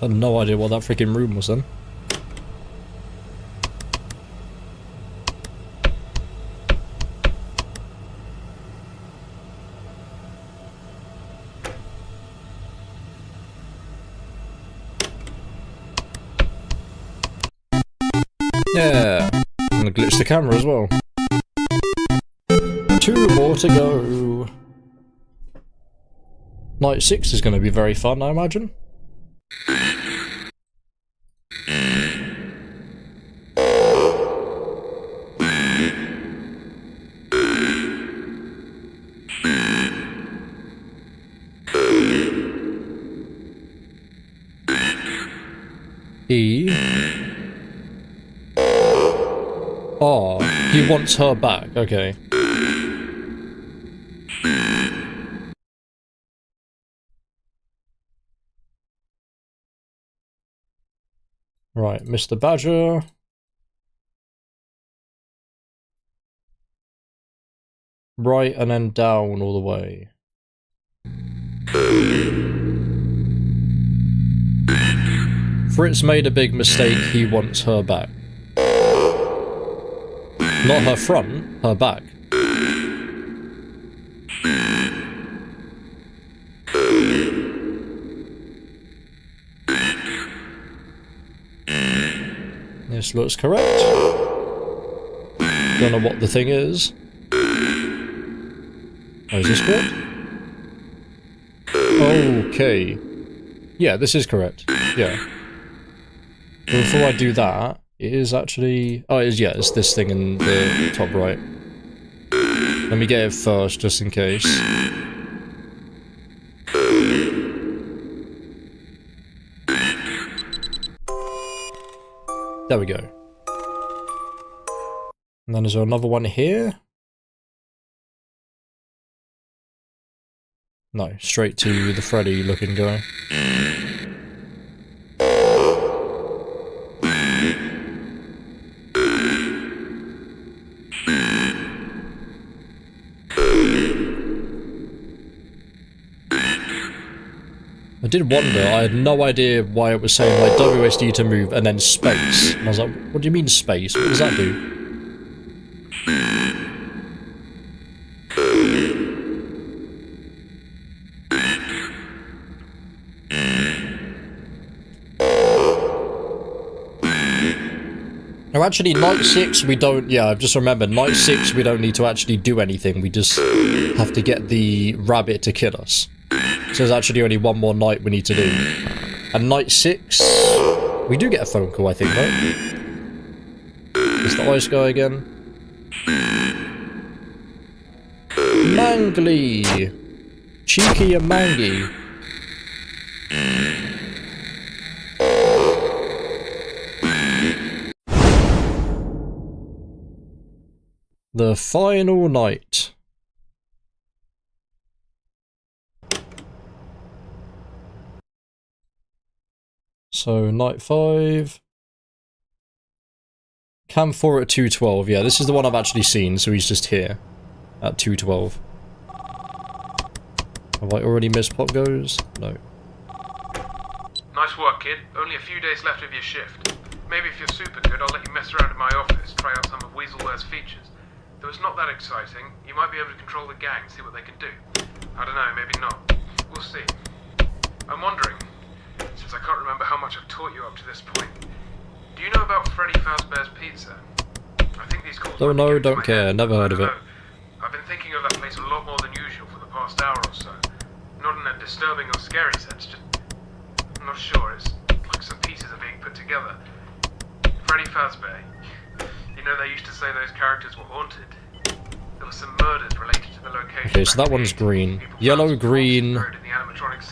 I had no idea what that freaking room was then. Yeah, I'm gonna glitch the camera as well. 2 more to go. Night 6 is gonna be very fun, I imagine. Oh, he wants her back, okay. Right, Mr. Badger. Right, and then down all the way. Fritz made a big mistake, he wants her back. Not her front, her back. This looks correct. Don't know what the thing is. Oh, is this correct? Okay. Yeah, this is correct. Yeah. But before I do that, it is actually... Oh, it is, yeah, it's this thing in the top right. Let me get it first, just in case. There we go. And then is there another one here? No, straight to the Freddy looking guy. I did wonder, I had no idea why it was saying like WSD to move and then space. And I was like, what do you mean space? What does that do? No, actually, night 6 we don't, yeah, I've just remembered, night 6 we don't need to actually do anything, we just have to get the rabbit to kill us. So there's actually only one more night we need to do. And night 6, we do get a phone call, I think, right? It's the ice guy again. Mangly! Cheeky and mangy. The final night. So, night 5. Cam 4 at 2:12. Yeah, this is the one I've actually seen, so he's just here. At 2:12. Have I already missed PopGoes? No. Nice work, kid. Only a few days left of your shift. Maybe if you're super good, I'll let you mess around in my office, try out some of Weaselware's features. Though it's not that exciting, you might be able to control the gang, see what they can do. I don't know, maybe not. We'll see. I'm wondering, since I can't remember how much I've taught you up to this point, do you know about Freddy Fazbear's Pizza? I think these calls... Don't know, don't care, never heard of it. I've been thinking of that place a lot more than usual for the past hour or so. Not in a disturbing or scary sense, just... I'm not sure, it's like some pieces are being put together. Freddy Fazbear. You know they used to say those characters were haunted. There were some murders related to the location. Okay, so that one's green. Yellow, green,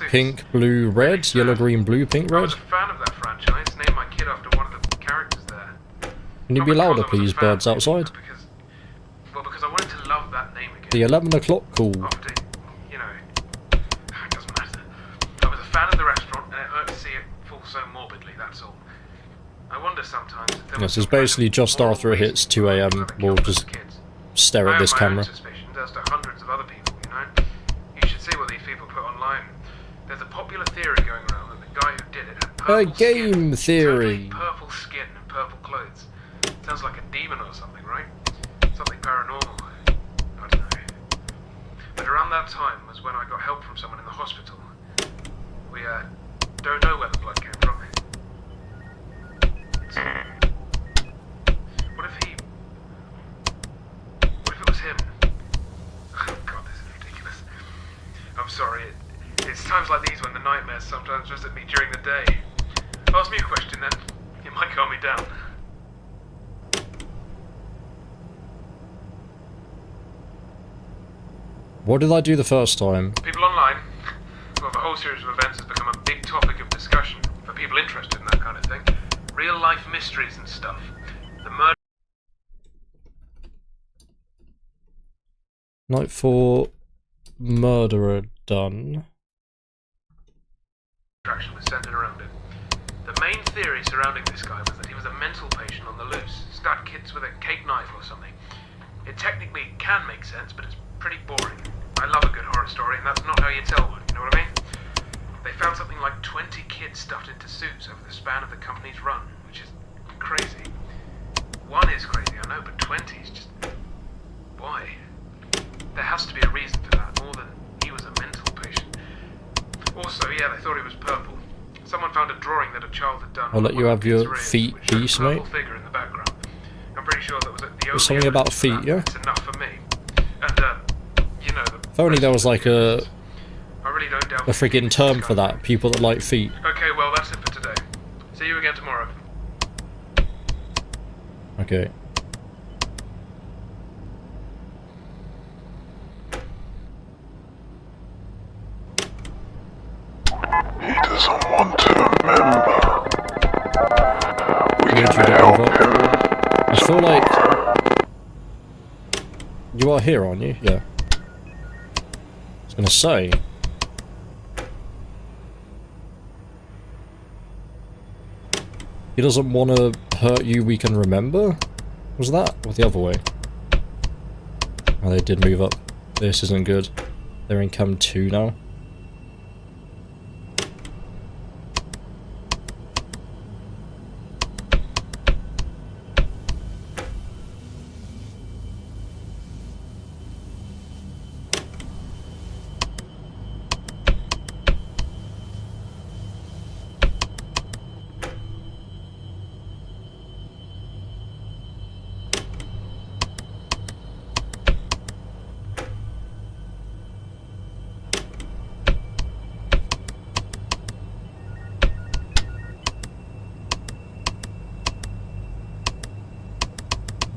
pink, blue, red. Yellow, green, blue, pink, red. I was a fan of that franchise. Named my kid after one of the characters there. Can you be louder, please, birds outside? Because I wanted to love that name again. The 11 o'clock call. After, you know, it doesn't matter. I was a fan of the restaurant, and it hurt to see it fall so morbidly. That's all. I wonder sometimes if there was Yes, it's basically just after it hits 2 AM, we'll just stare at this camera. Suspicions as to hundreds of other people, you know? You should see what these people put online. There's a popular theory going around that the guy who did it had purple game skin, theory. totally purple skin and purple clothes. Sounds like a demon or something, right? Something paranormal. I don't know. But around that time was when I got help from someone in the hospital. We, don't know where the blood came from. So, what if it was him? Oh god, this is ridiculous. I'm sorry, it's times like these when the nightmares sometimes visit me during the day. Ask me a question then, it might calm me down. What did I do the first time? People online, well, the whole series of events has become a big topic of discussion for people interested in that kind of thing. Real life mysteries and stuff. The murder... Night 4, murderer done. ...attraction was centered around it. The main theory surrounding this guy was that he was a mental patient on the loose, stabbed kids with a cake knife or something. It technically can make sense, but it's pretty boring. I love a good horror story, and that's not how you tell one, you know what I mean? They found something like 20 kids stuffed into suits over the span of the company's run, which is crazy. One is crazy, I know, but 20 is just... why? There has to be a reason for that, more than he was a mental patient. Also, yeah, they thought he was purple. Someone found a drawing that a child had done. I'll let you have your pizzerias, feet which showed a piece, purple mate. figure in the background. I'm pretty sure that was the only There's something about evidence for feet, that. yeah? It's enough for me. And, you know... If only there was like a I really don't doubt freaking term for that. People that like feet. Okay, well, that's it for today. See you again tomorrow. Okay. He doesn't want to remember. We Where'd can you help get him. I feel like you are here, aren't you? Yeah. I was gonna say. He doesn't want to hurt you, we can remember? Was that? Or the other way? Oh, they did move up. This isn't good. They're in cam 2 now.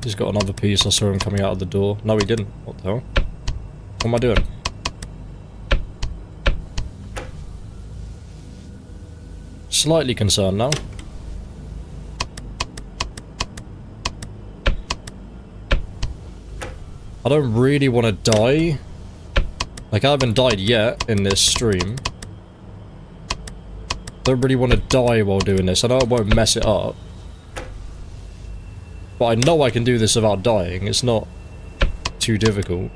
He's got another piece. I saw him coming out of the door. No, he didn't. What the hell? What am I doing? Slightly concerned now. I don't really want to die. Like, I haven't died yet in this stream. Don't really want to die while doing this. I know I won't mess it up. But I know I can do this without dying. It's not too difficult.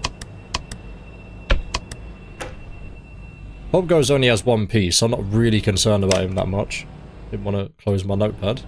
PopGoes only has one piece. So I'm not really concerned about him that much. Didn't want to close my notepad.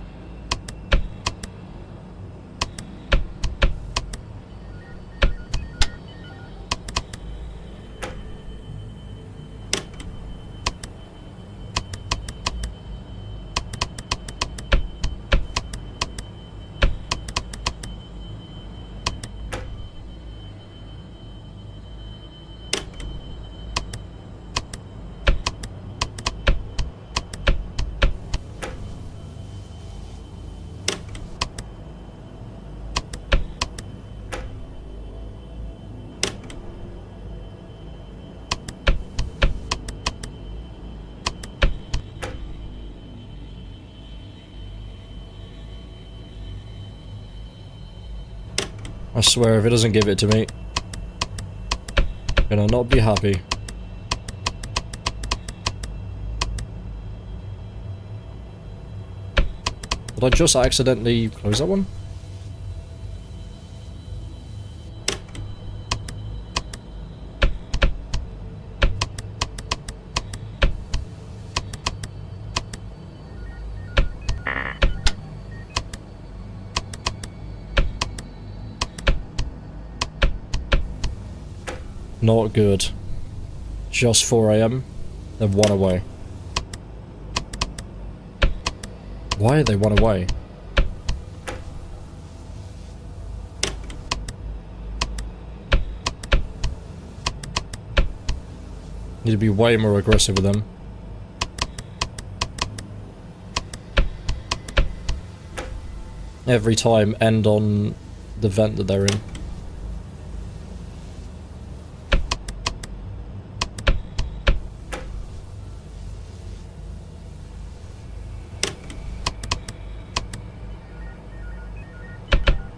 I swear, if it doesn't give it to me, I'm gonna not be happy. Did I just accidentally close that one? Not good. Just 4 AM. They're 1 away. Why are they 1 away? Need to be way more aggressive with them. Every time end on the vent that they're in.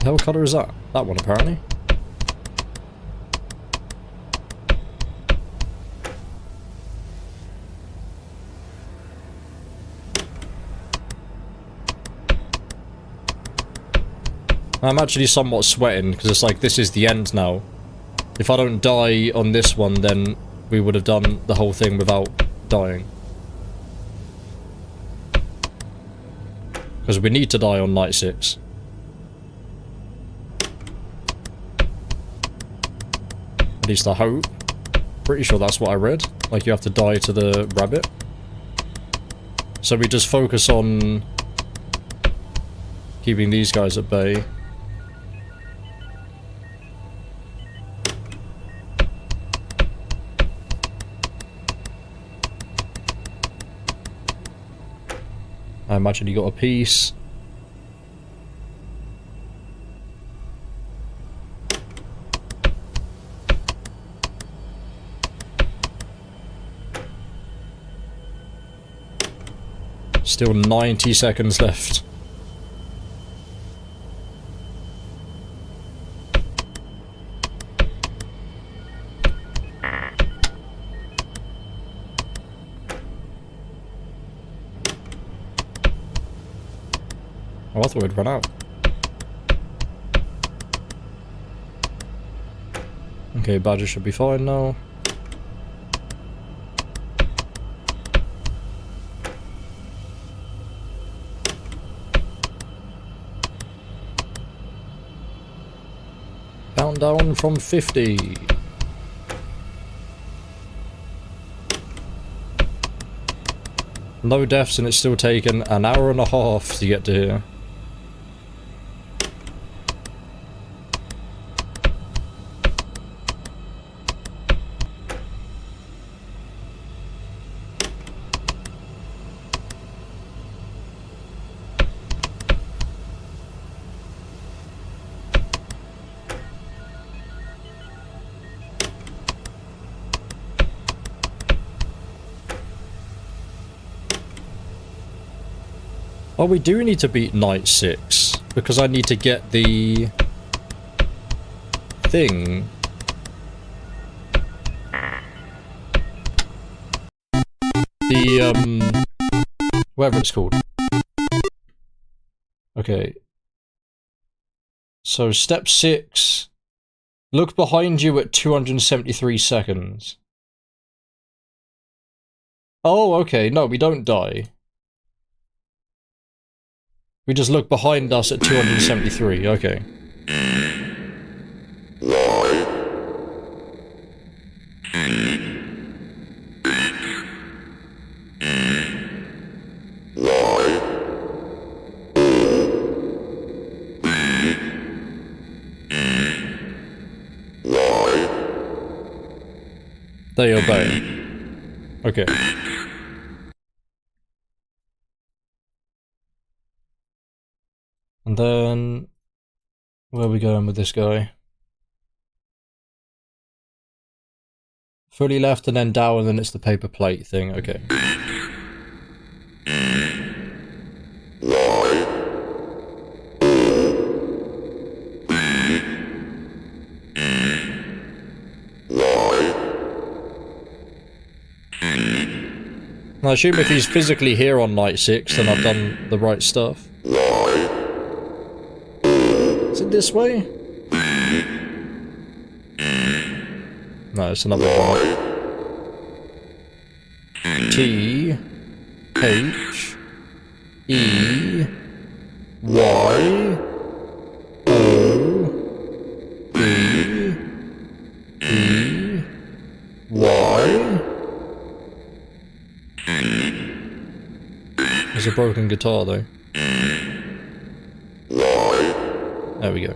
What colour is that? That one, apparently. I'm actually somewhat sweating, because it's like, this is the end now. If I don't die on this one, then we would have done the whole thing without dying. Because we need to die on night 6. At least I hope. Pretty sure that's what I read. Like, you have to die to the rabbit. So we just focus on keeping these guys at bay. I imagine you got a piece. Still 90 seconds left. Oh, I thought we'd run out. Okay, Badger should be fine now. Countdown from 50. No deaths, and it's still taken an hour and a half to get to here. Oh, we do need to beat night 6, because I need to get the thing. The, whatever it's called. Okay. So, step 6. Look behind you at 273 seconds. Oh, okay. No, we don't die. We just look behind us at 273, okay. They obey. Okay. And then, where are we going with this guy? Fully left and then down, and then it's the paper plate thing, okay. I assume if he's physically here on night 6, then I've done the right stuff. Is it this way? No, it's another one. T H E Y O B E Y. There's a broken guitar though. There we go.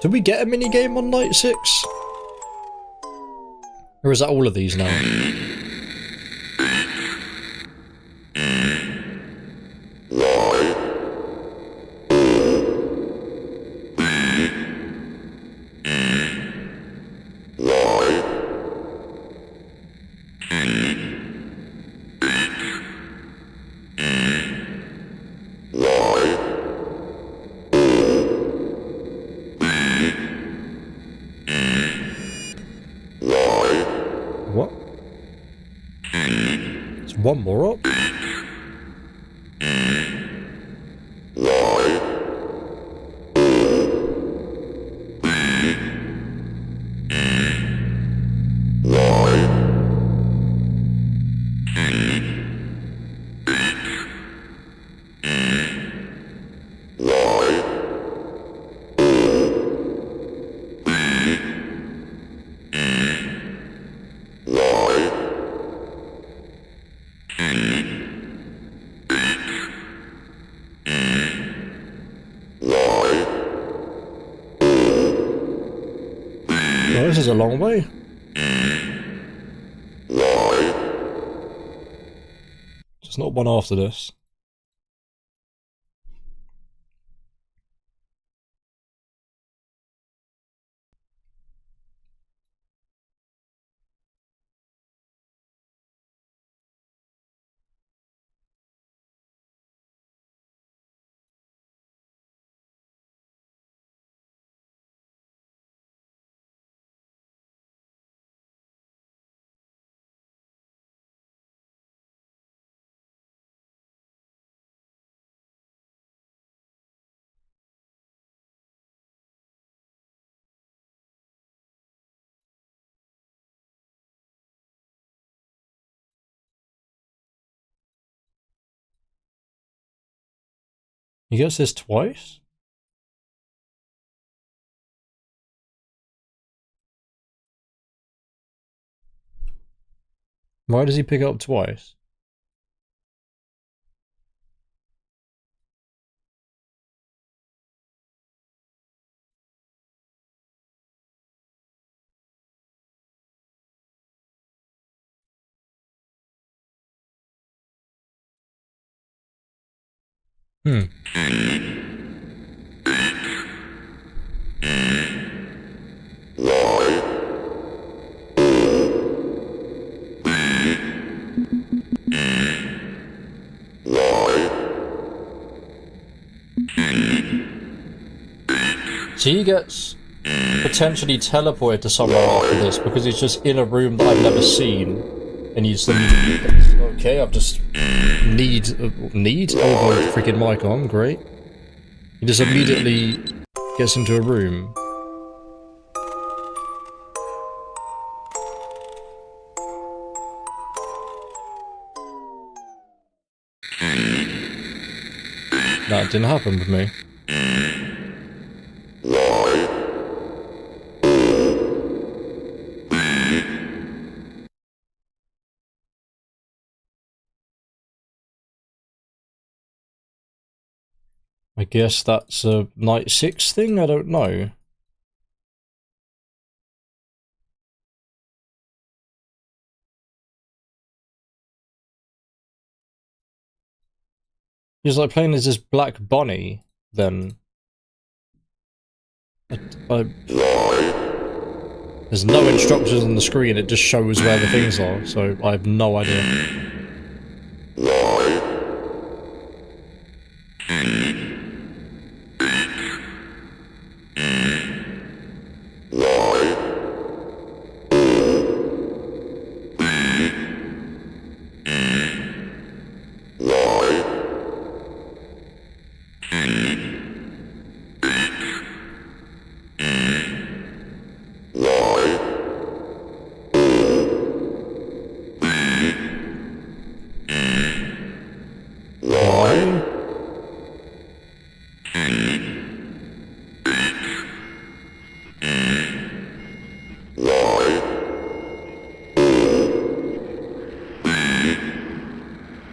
Did we get a minigame on night 6? Or is that all of these now? One more up? Oh, this is a long way. There's not one after this. He gets this twice? Why does he pick it up twice? Hmm. So he gets potentially teleported to somewhere after this because he's just in a room that I've never seen, and he's okay. I've just need elbow the freaking mic on. Great. He just immediately gets into a room. That didn't happen with me. I guess that's a night 6 thing? I don't know. He's like playing as this black bunny, then. There's no instructions on the screen, it just shows where the things are, so I have no idea.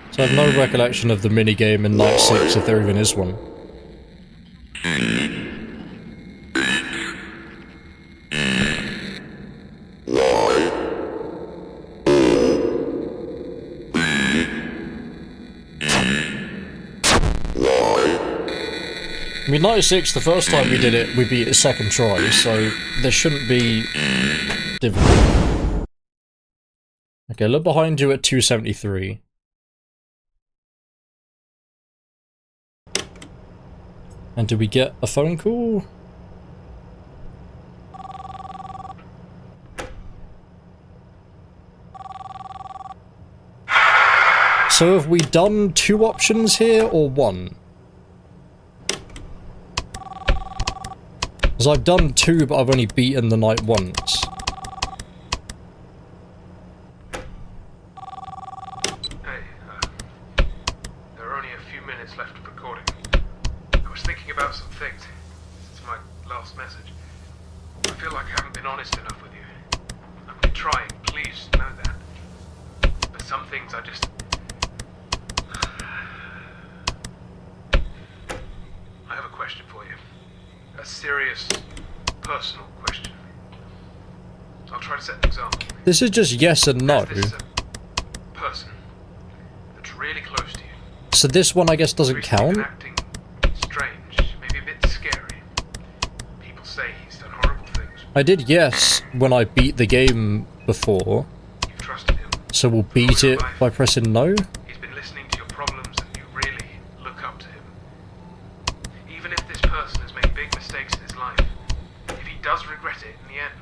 So I have no recollection of the minigame in Night 6, if there even is one. I mean, Night 6, the first time we did it, we beat it second try, so there shouldn't be difficulty. Okay, look behind you at 273. And do we get a phone call? So have we done 2 options here, or 1? Because I've done 2, but I've only beaten the night once. Hey, there are only a few minutes left of recording. I was thinking about some things since my last message. I feel like I haven't been honest enough with you. I've been trying, please know that. But some things I just... I have a question for you. A serious, personal question. I'll try to set an example. This is just yes and no. There's this person that's really close to you. So this one, I guess, doesn't Recently been count? acting strange, maybe a bit scary. People say he's done horrible things. I did yes when I beat the game before. You've trusted him. So we'll beat it by pressing no? He's been listening to your problems and you really look up to him. Even if this person has made big mistakes in his life, if he does regret it in the end,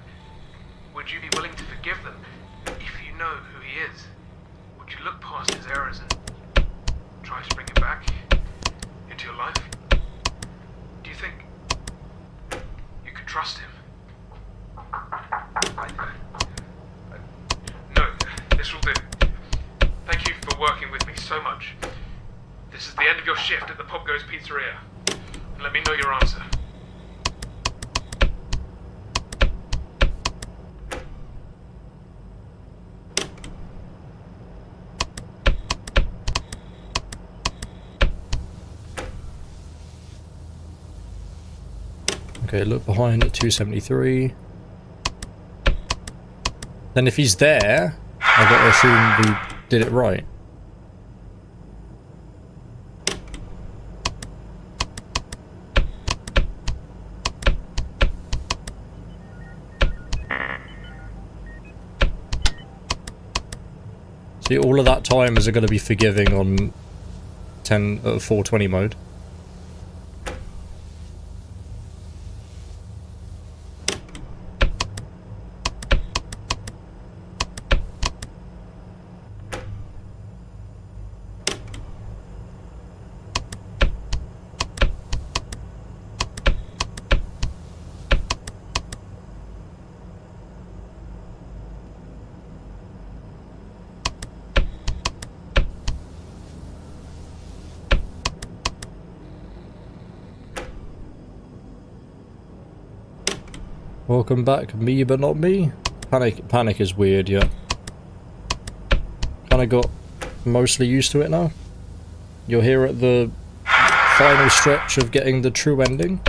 would you be willing to forgive them if you know who he is? Would you look past his errors and try to bring him back into your life? Do you think you could trust him? No, this will do. Thank you for working with me so much. This is the end of your shift at the PopGoes Pizzeria. And let me know your answer. Okay, look behind at 273. Then if he's there, I've got to assume we did it right. See, all of that time is it going to be forgiving on 420 mode. Welcome back, me but not me. Panic is weird, yeah. Kinda got mostly used to it now. You're here at the final stretch of getting the true ending.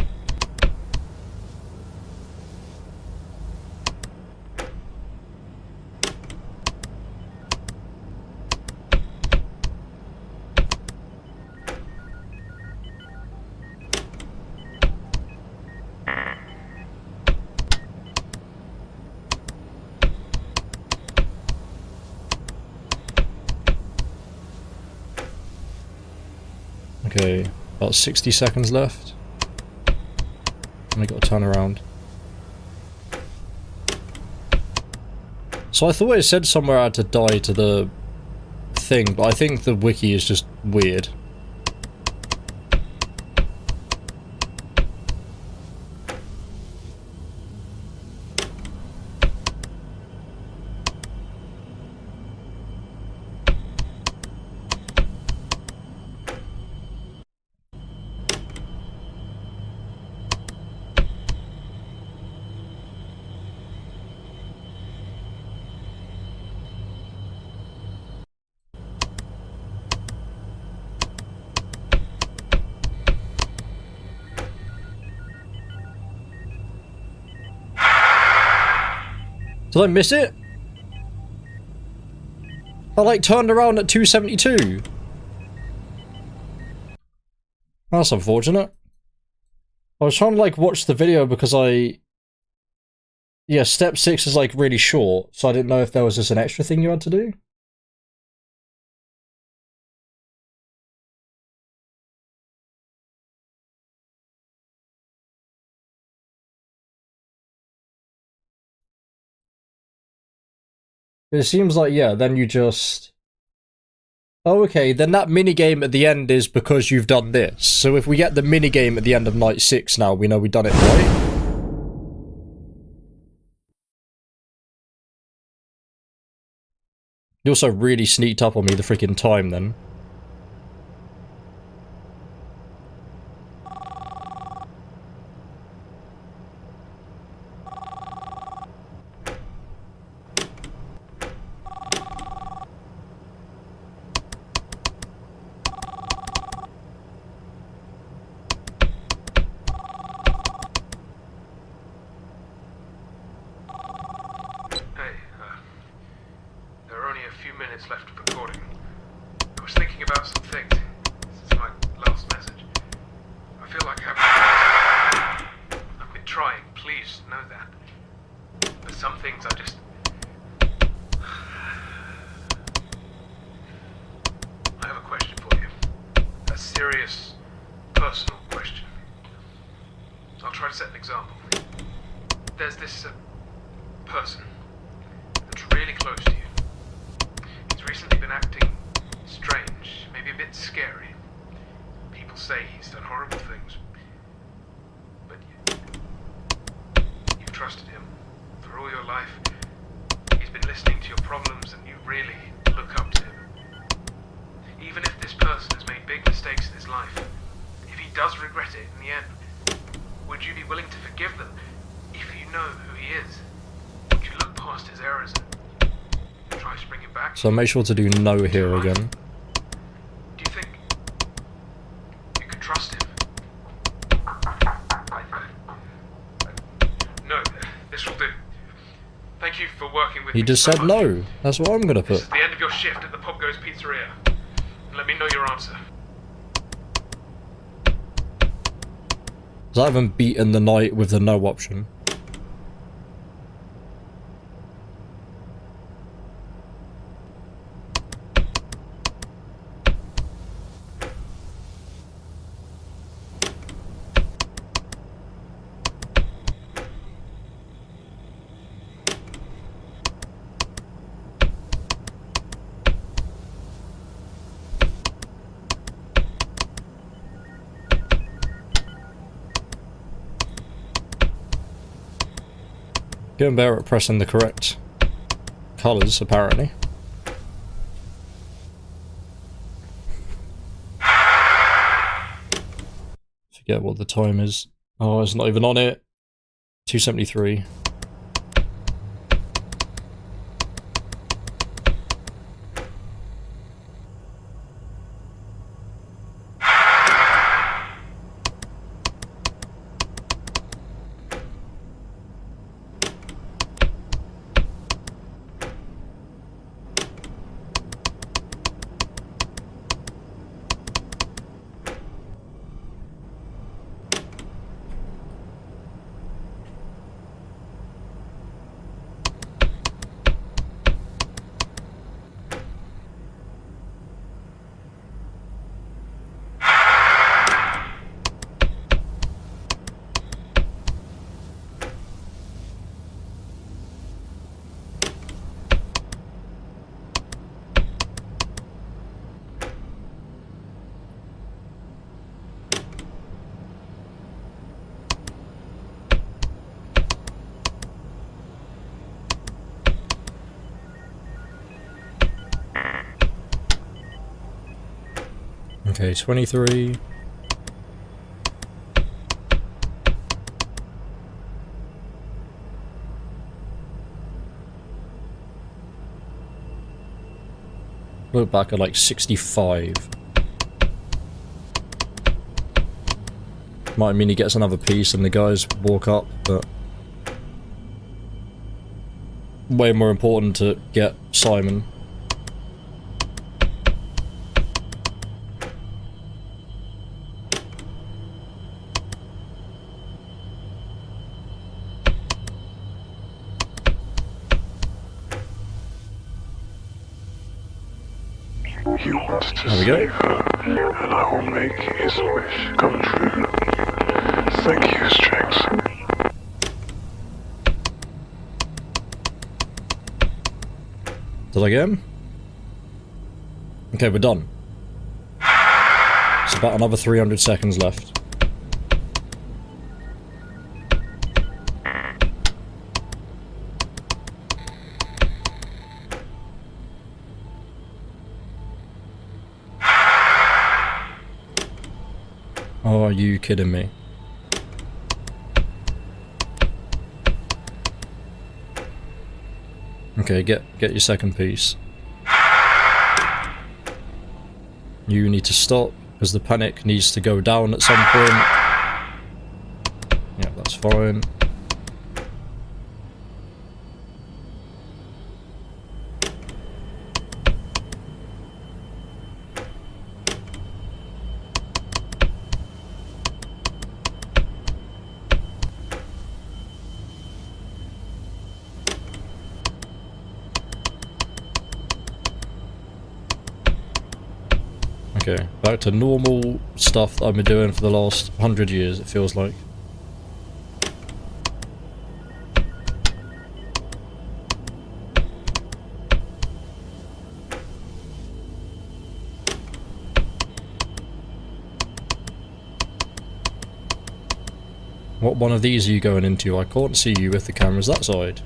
Okay, about 60 seconds left. And we got to turn around. So I thought it said somewhere I had to die to the thing, but I think the wiki is just weird. Did I miss it? I like turned around at 272. That's unfortunate. I was trying to like watch the video because yeah, step 6 is like really short, so I didn't know if there was just an extra thing you had to do. It seems like, yeah, then you just... Oh, okay, then that minigame at the end is because you've done this. So if we get the minigame at the end of night 6 now, we know we've done it right. You also really sneaked up on me the freaking time then. Left of recording. I was thinking about some things. This is my last message. I feel like I've been trying, please know that. But some things I just... I have a question for you. A serious, personal question. I'll try to set an example. There's this person that's really close to you. Recently been acting strange, maybe a bit scary. People say he's done horrible things. But you've trusted him for all your life. He's been listening to your problems and you really look up to him. Even if this person has made big mistakes in his life, if he does regret it in the end, would you be willing to forgive them if you know who he is? Would you look past his errors and try to bring him back? So make sure to do no here again. Do you think you can trust him? No, this will do. Thank you for working with me. He just said no. That's what I'm gonna This is put. the end of your shift at the PopGoes pizzeria. Let me know your answer. So I haven't beaten the night with the no option. Getting better at pressing the correct colours, apparently. Forget what the time is. Oh, it's not even on it. 2:73. Okay, 23. Look back at like 65. Might mean he gets another piece and the guys walk up, but way more important to get Simon. He wants to There we go. save her, and I will make his wish come true. Thank you, Strix. Did I get him? Okay, we're done. It's about another 300 seconds left. Oh, are you kidding me? Okay, get your second piece. You need to stop, because the panic needs to go down at some point. Yeah, that's fine. Okay, back to normal stuff that I've been doing for the last 100 years, it feels like. What one of these are you going into? I can't see you with the cameras that side.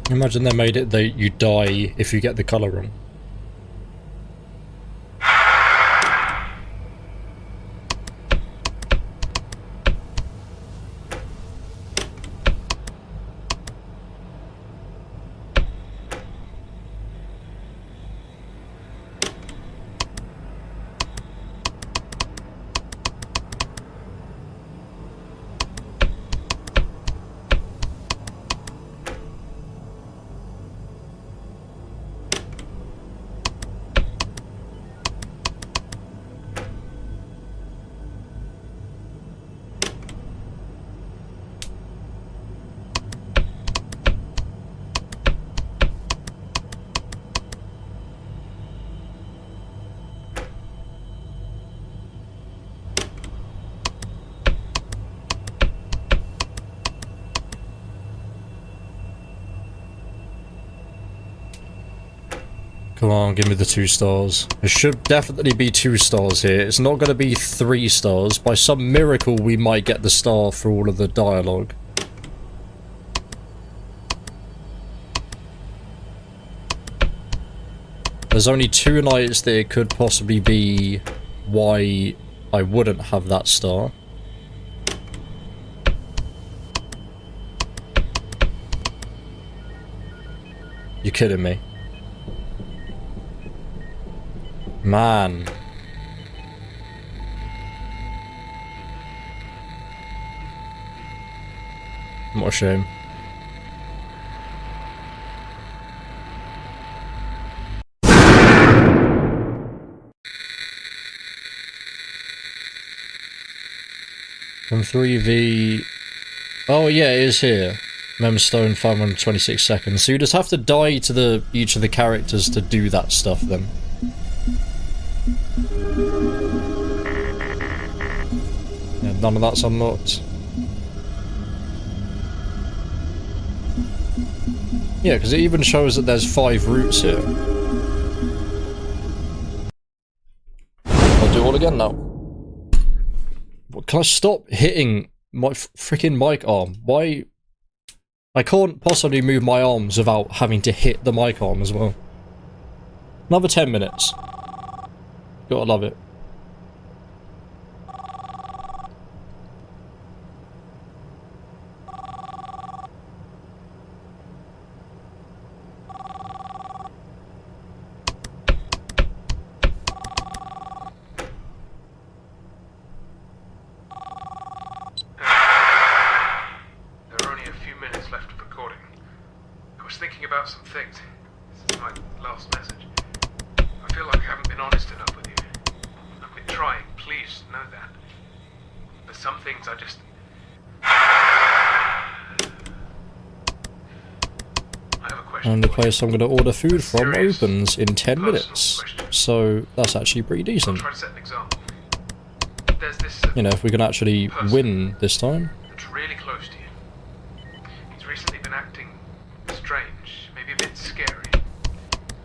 Imagine they made it that you die if you get the colour wrong. Come on, give me the 2 stars. It should definitely be 2 stars here. It's not going to be 3 stars. By some miracle, we might get the star for all of the dialogue. There's only 2 nights that it could possibly be why I wouldn't have that star. You're kidding me. Man. What a shame. From 3v... Oh yeah, it is here. Memstone 526 seconds. So you just have to die to each of the characters to do that stuff then. Yeah, none of that's unlocked. Yeah, because it even shows that there's 5 routes here. I'll do it all again now. Can I stop hitting my freaking mic arm? Why? I can't possibly move my arms without having to hit the mic arm as well. Another 10 minutes. Gotta love it. There are only a few minutes left of recording. I was thinking about some things. This is my last message. I feel like I haven't been honest enough with you. I've been trying, please know that. But some things I just... I have a question. And the for you. place I'm going to order food from Serious, opens in 10 personal minutes. question. So that's actually pretty I'll decent. try to set an example. There's this You know, if we can actually person win this time. that's really close to you. He's recently been acting strange, maybe a bit scary.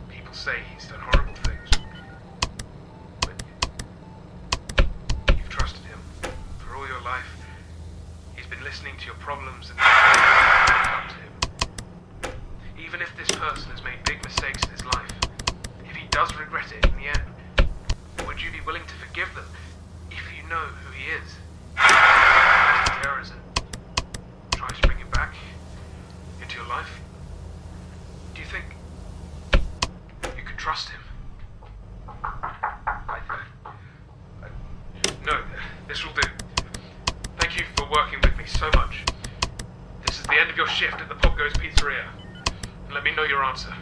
People say he's done horrible things. But you've trusted him for all your life. He's been listening to your problems and you've up to him. Even if this person has made big mistakes in his life, if he does regret it in the end, would you be willing to forgive them if you know who he is? Terrorism. Try to bring him back into your life. Do you think you could trust him? No, this will do. Thank you for working with me so much. This is the end of your shift at the PopGoes pizzeria. And let me know your answer.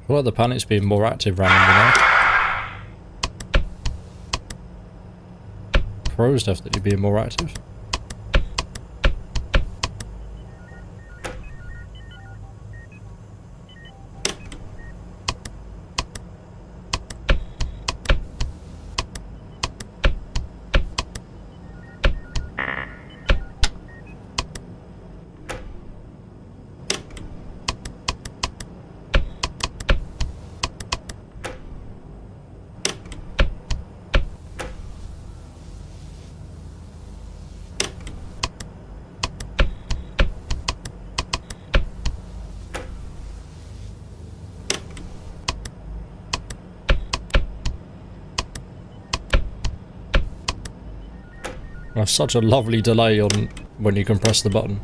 I feel like the panic's being more active randomly now. Pro's definitely being more active. That's such a lovely delay on when you can press the button.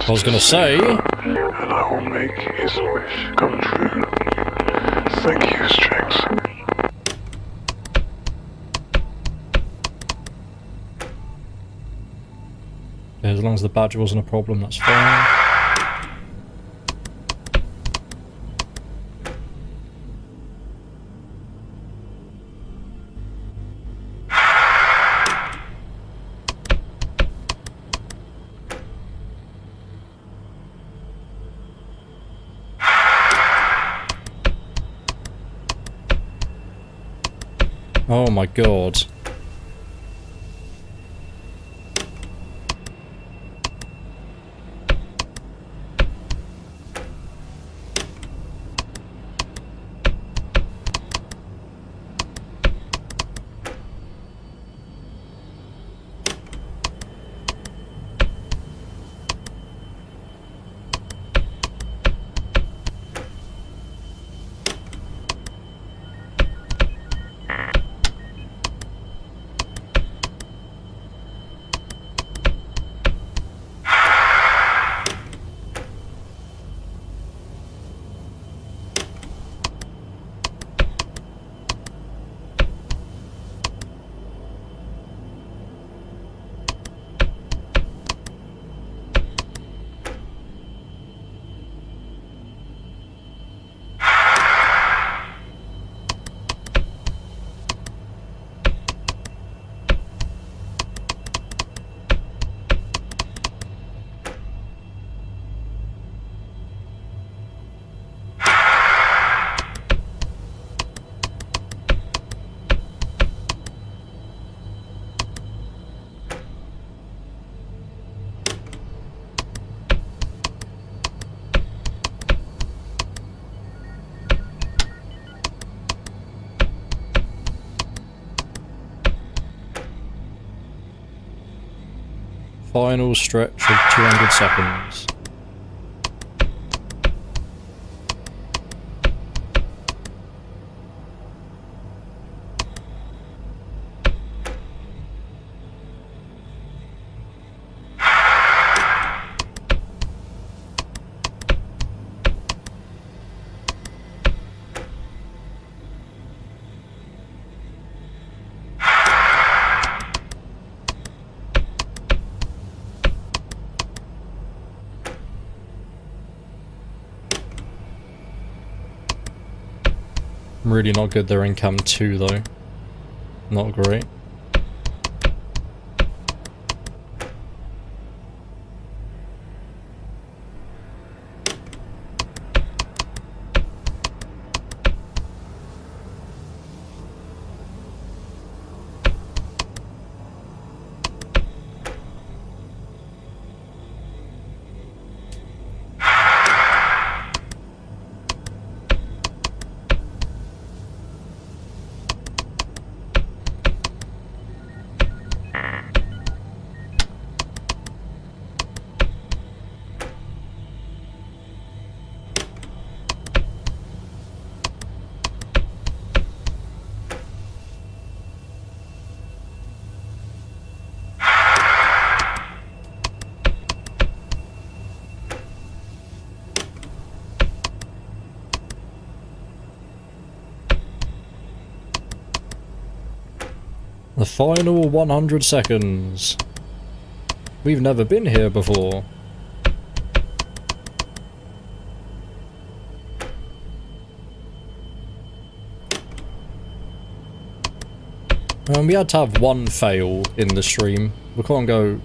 I was gonna say, and I will make his wish come true. Thank you, Strings. yeah, as long as the badge wasn't a problem, that's fine. Oh my god. Final stretch of 200 seconds. Really not good they're in cam 2 though. Not great. The final 100 seconds. We've never been here before. We had to have one fail in the stream. We can't go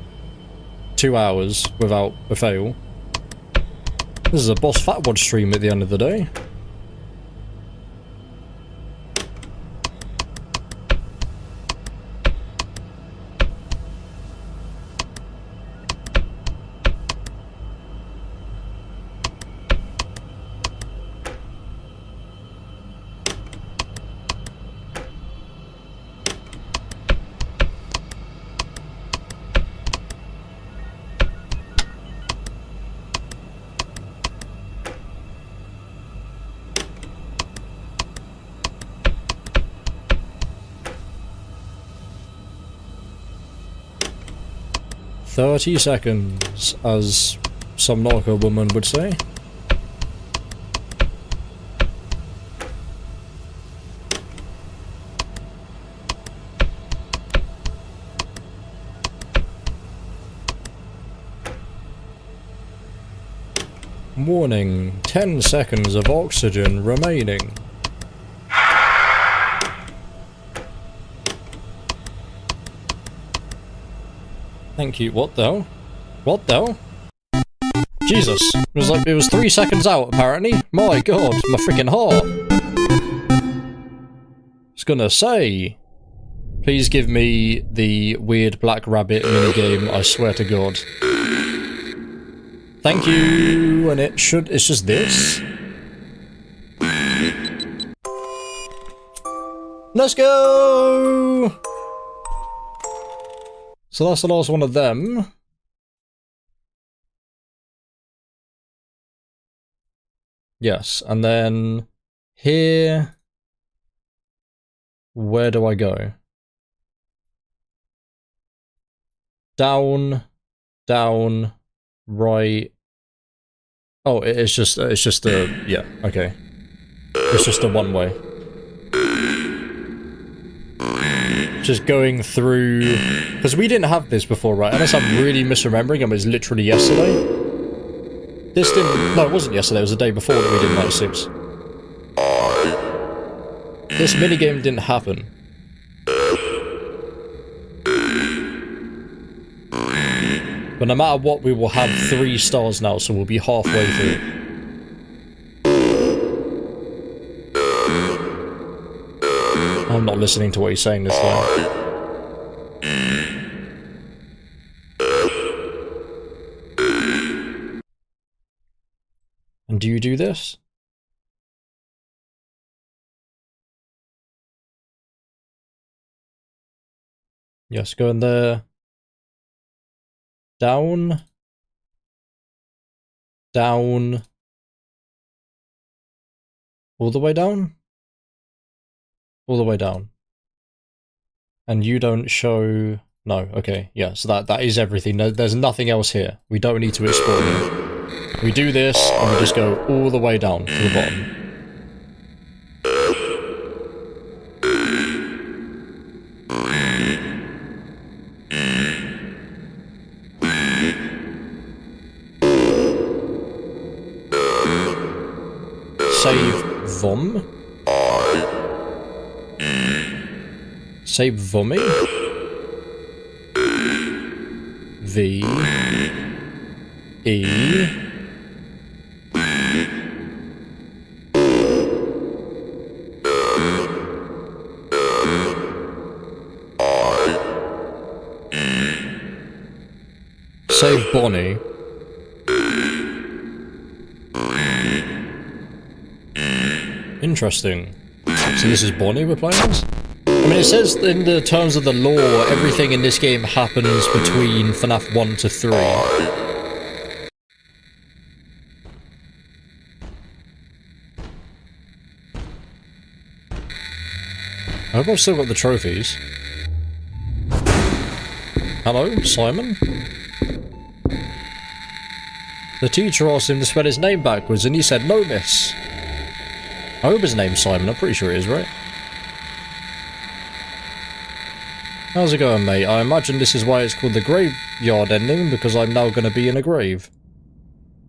2 hours without a fail. This is a Boss Fatwod stream at the end of the day. "30 seconds, as some narco woman would say. Warning, 10 seconds of oxygen remaining. Thank you. What the hell? What the hell? Jesus. It was 3 seconds out, apparently. My god, my freaking heart. I was gonna say, Please give me the weird black rabbit minigame, I swear to God. Thank you, and it's just this. Let's go! So that's the last one of them. Yes, and then here, where do I go? Down, down, right. Oh, it's just a, yeah, okay. It's just a one way. Just going through, because we didn't have this before, right? Unless I'm really misremembering, it was literally yesterday. This didn't, no, it wasn't yesterday, it was the day before that we did Night 6. This minigame didn't happen. But no matter what, we will have 3 stars now, so we'll be halfway through. I'm not listening to what he's saying this time. And do you do this? Yes, go in there. Down. Down. All the way down? All the way down. And you don't show... No, okay, yeah, so that is everything. There's nothing else here. We don't need to explore it. We do this, and we just go all the way down to the bottom. Save vom. Save vommy. V. E. Save Bonnie. Interesting. So this is Bonnie we're playing as? I mean, it says in the terms of the lore, everything in this game happens between FNAF 1 to 3. I hope I've still got the trophies. Hello, Simon? The teacher asked him to spell his name backwards and he said, "No, miss." I hope his name's Simon, I'm pretty sure it is, right? How's it going, mate? I imagine this is why it's called the graveyard ending, because I'm now going to be in a grave.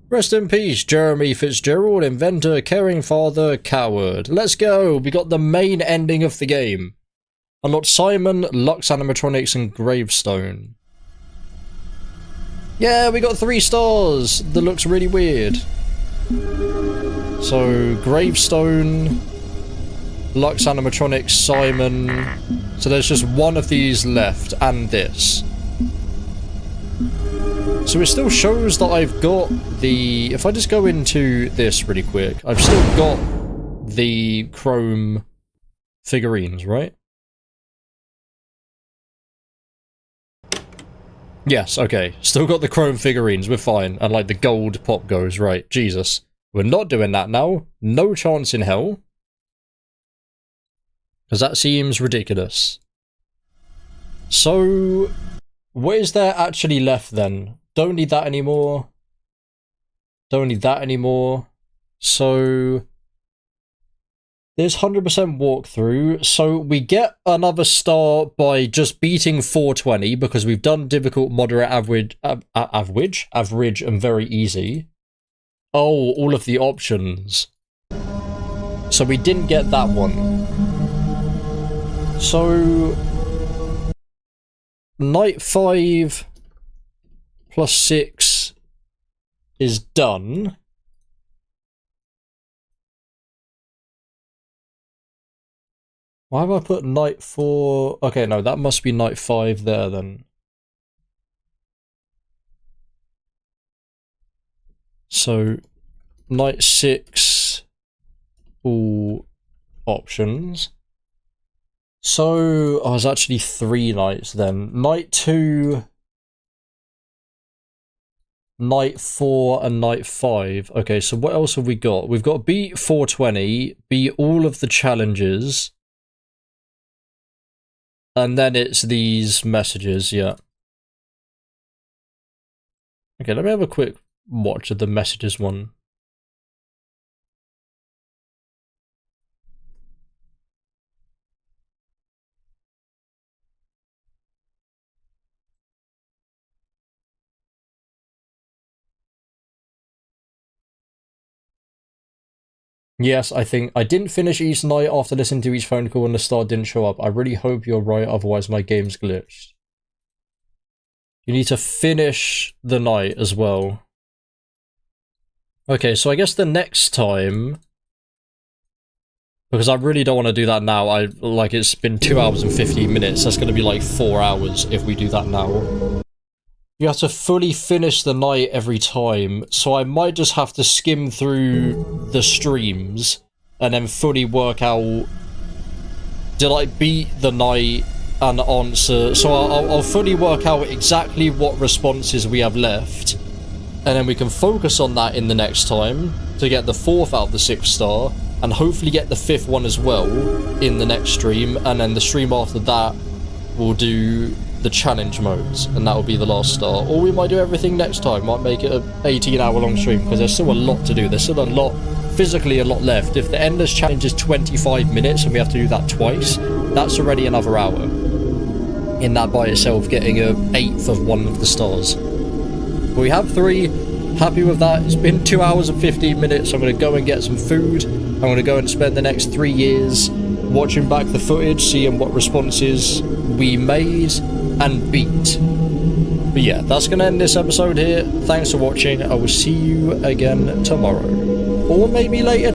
Rest in peace, Jeremy Fitzgerald, inventor, caring father, coward. Let's go! We got the main ending of the game. Unlocked Simon, Lux Animatronics, and Gravestone. Yeah, we got 3 stars! That looks really weird. So, Gravestone, Lux Animatronics, Simon. So there's just one of these left, and this. So it still shows that I've got the... If I just go into this really quick, I've still got the chrome figurines, right? Yes, okay. Still got the chrome figurines, we're fine. And like the gold PopGoes, right. Jesus. We're not doing that now. No chance in hell. Because that seems ridiculous. So, what is there actually left then? Don't need that anymore. Don't need that anymore. So, there's 100% walkthrough. So, we get another star by just beating 420 because we've done difficult, moderate, average, and very easy. Oh, all of the options. So, we didn't get that one. So, night 5 plus 6 is done. Why have I put night 4? Okay, no, that must be night 5 there then. So, night 6, all options. So, oh, it's actually 3 nights then. Night 2, night 4, and night 5. Okay, so what else have we got? We've got beat 420, beat all of the challenges. And then it's these messages, yeah. Okay, let me have a quick watch of the messages one. Yes, I think I didn't finish each night after listening to each phone call and the star didn't show up. I really hope you're right, otherwise my game's glitched. You need to finish the night as well. Okay, so I guess the next time, because I really don't want to do that now. It's been 2 hours and 15 minutes. That's going to be like 4 hours if we do that now. You have to fully finish the night every time, so I might just have to skim through the streams and then fully work out, did I beat the night and answer? So I'll fully work out exactly what responses we have left, and then we can focus on that in the next time to get the 4th out of the 6 star, and hopefully get the 5th one as well in the next stream, and then the stream after that we'll do the challenge modes, and that will be the last star. Or we might do everything next time, might make it an 18-hour long stream, because there's still a lot to do. There's still a lot, physically a lot left. If the endless challenge is 25 minutes and we have to do that twice, that's already another hour. In that by itself, getting an 1/8 of one of the stars. But we have 3, happy with that. It's been 2 hours and 15 minutes. I'm going to go and get some food. I'm going to go and spend the next 3 years watching back the footage, seeing what responses we made and beat. But yeah, that's going to end this episode here. Thanks for watching. I will see you again tomorrow. Or maybe later.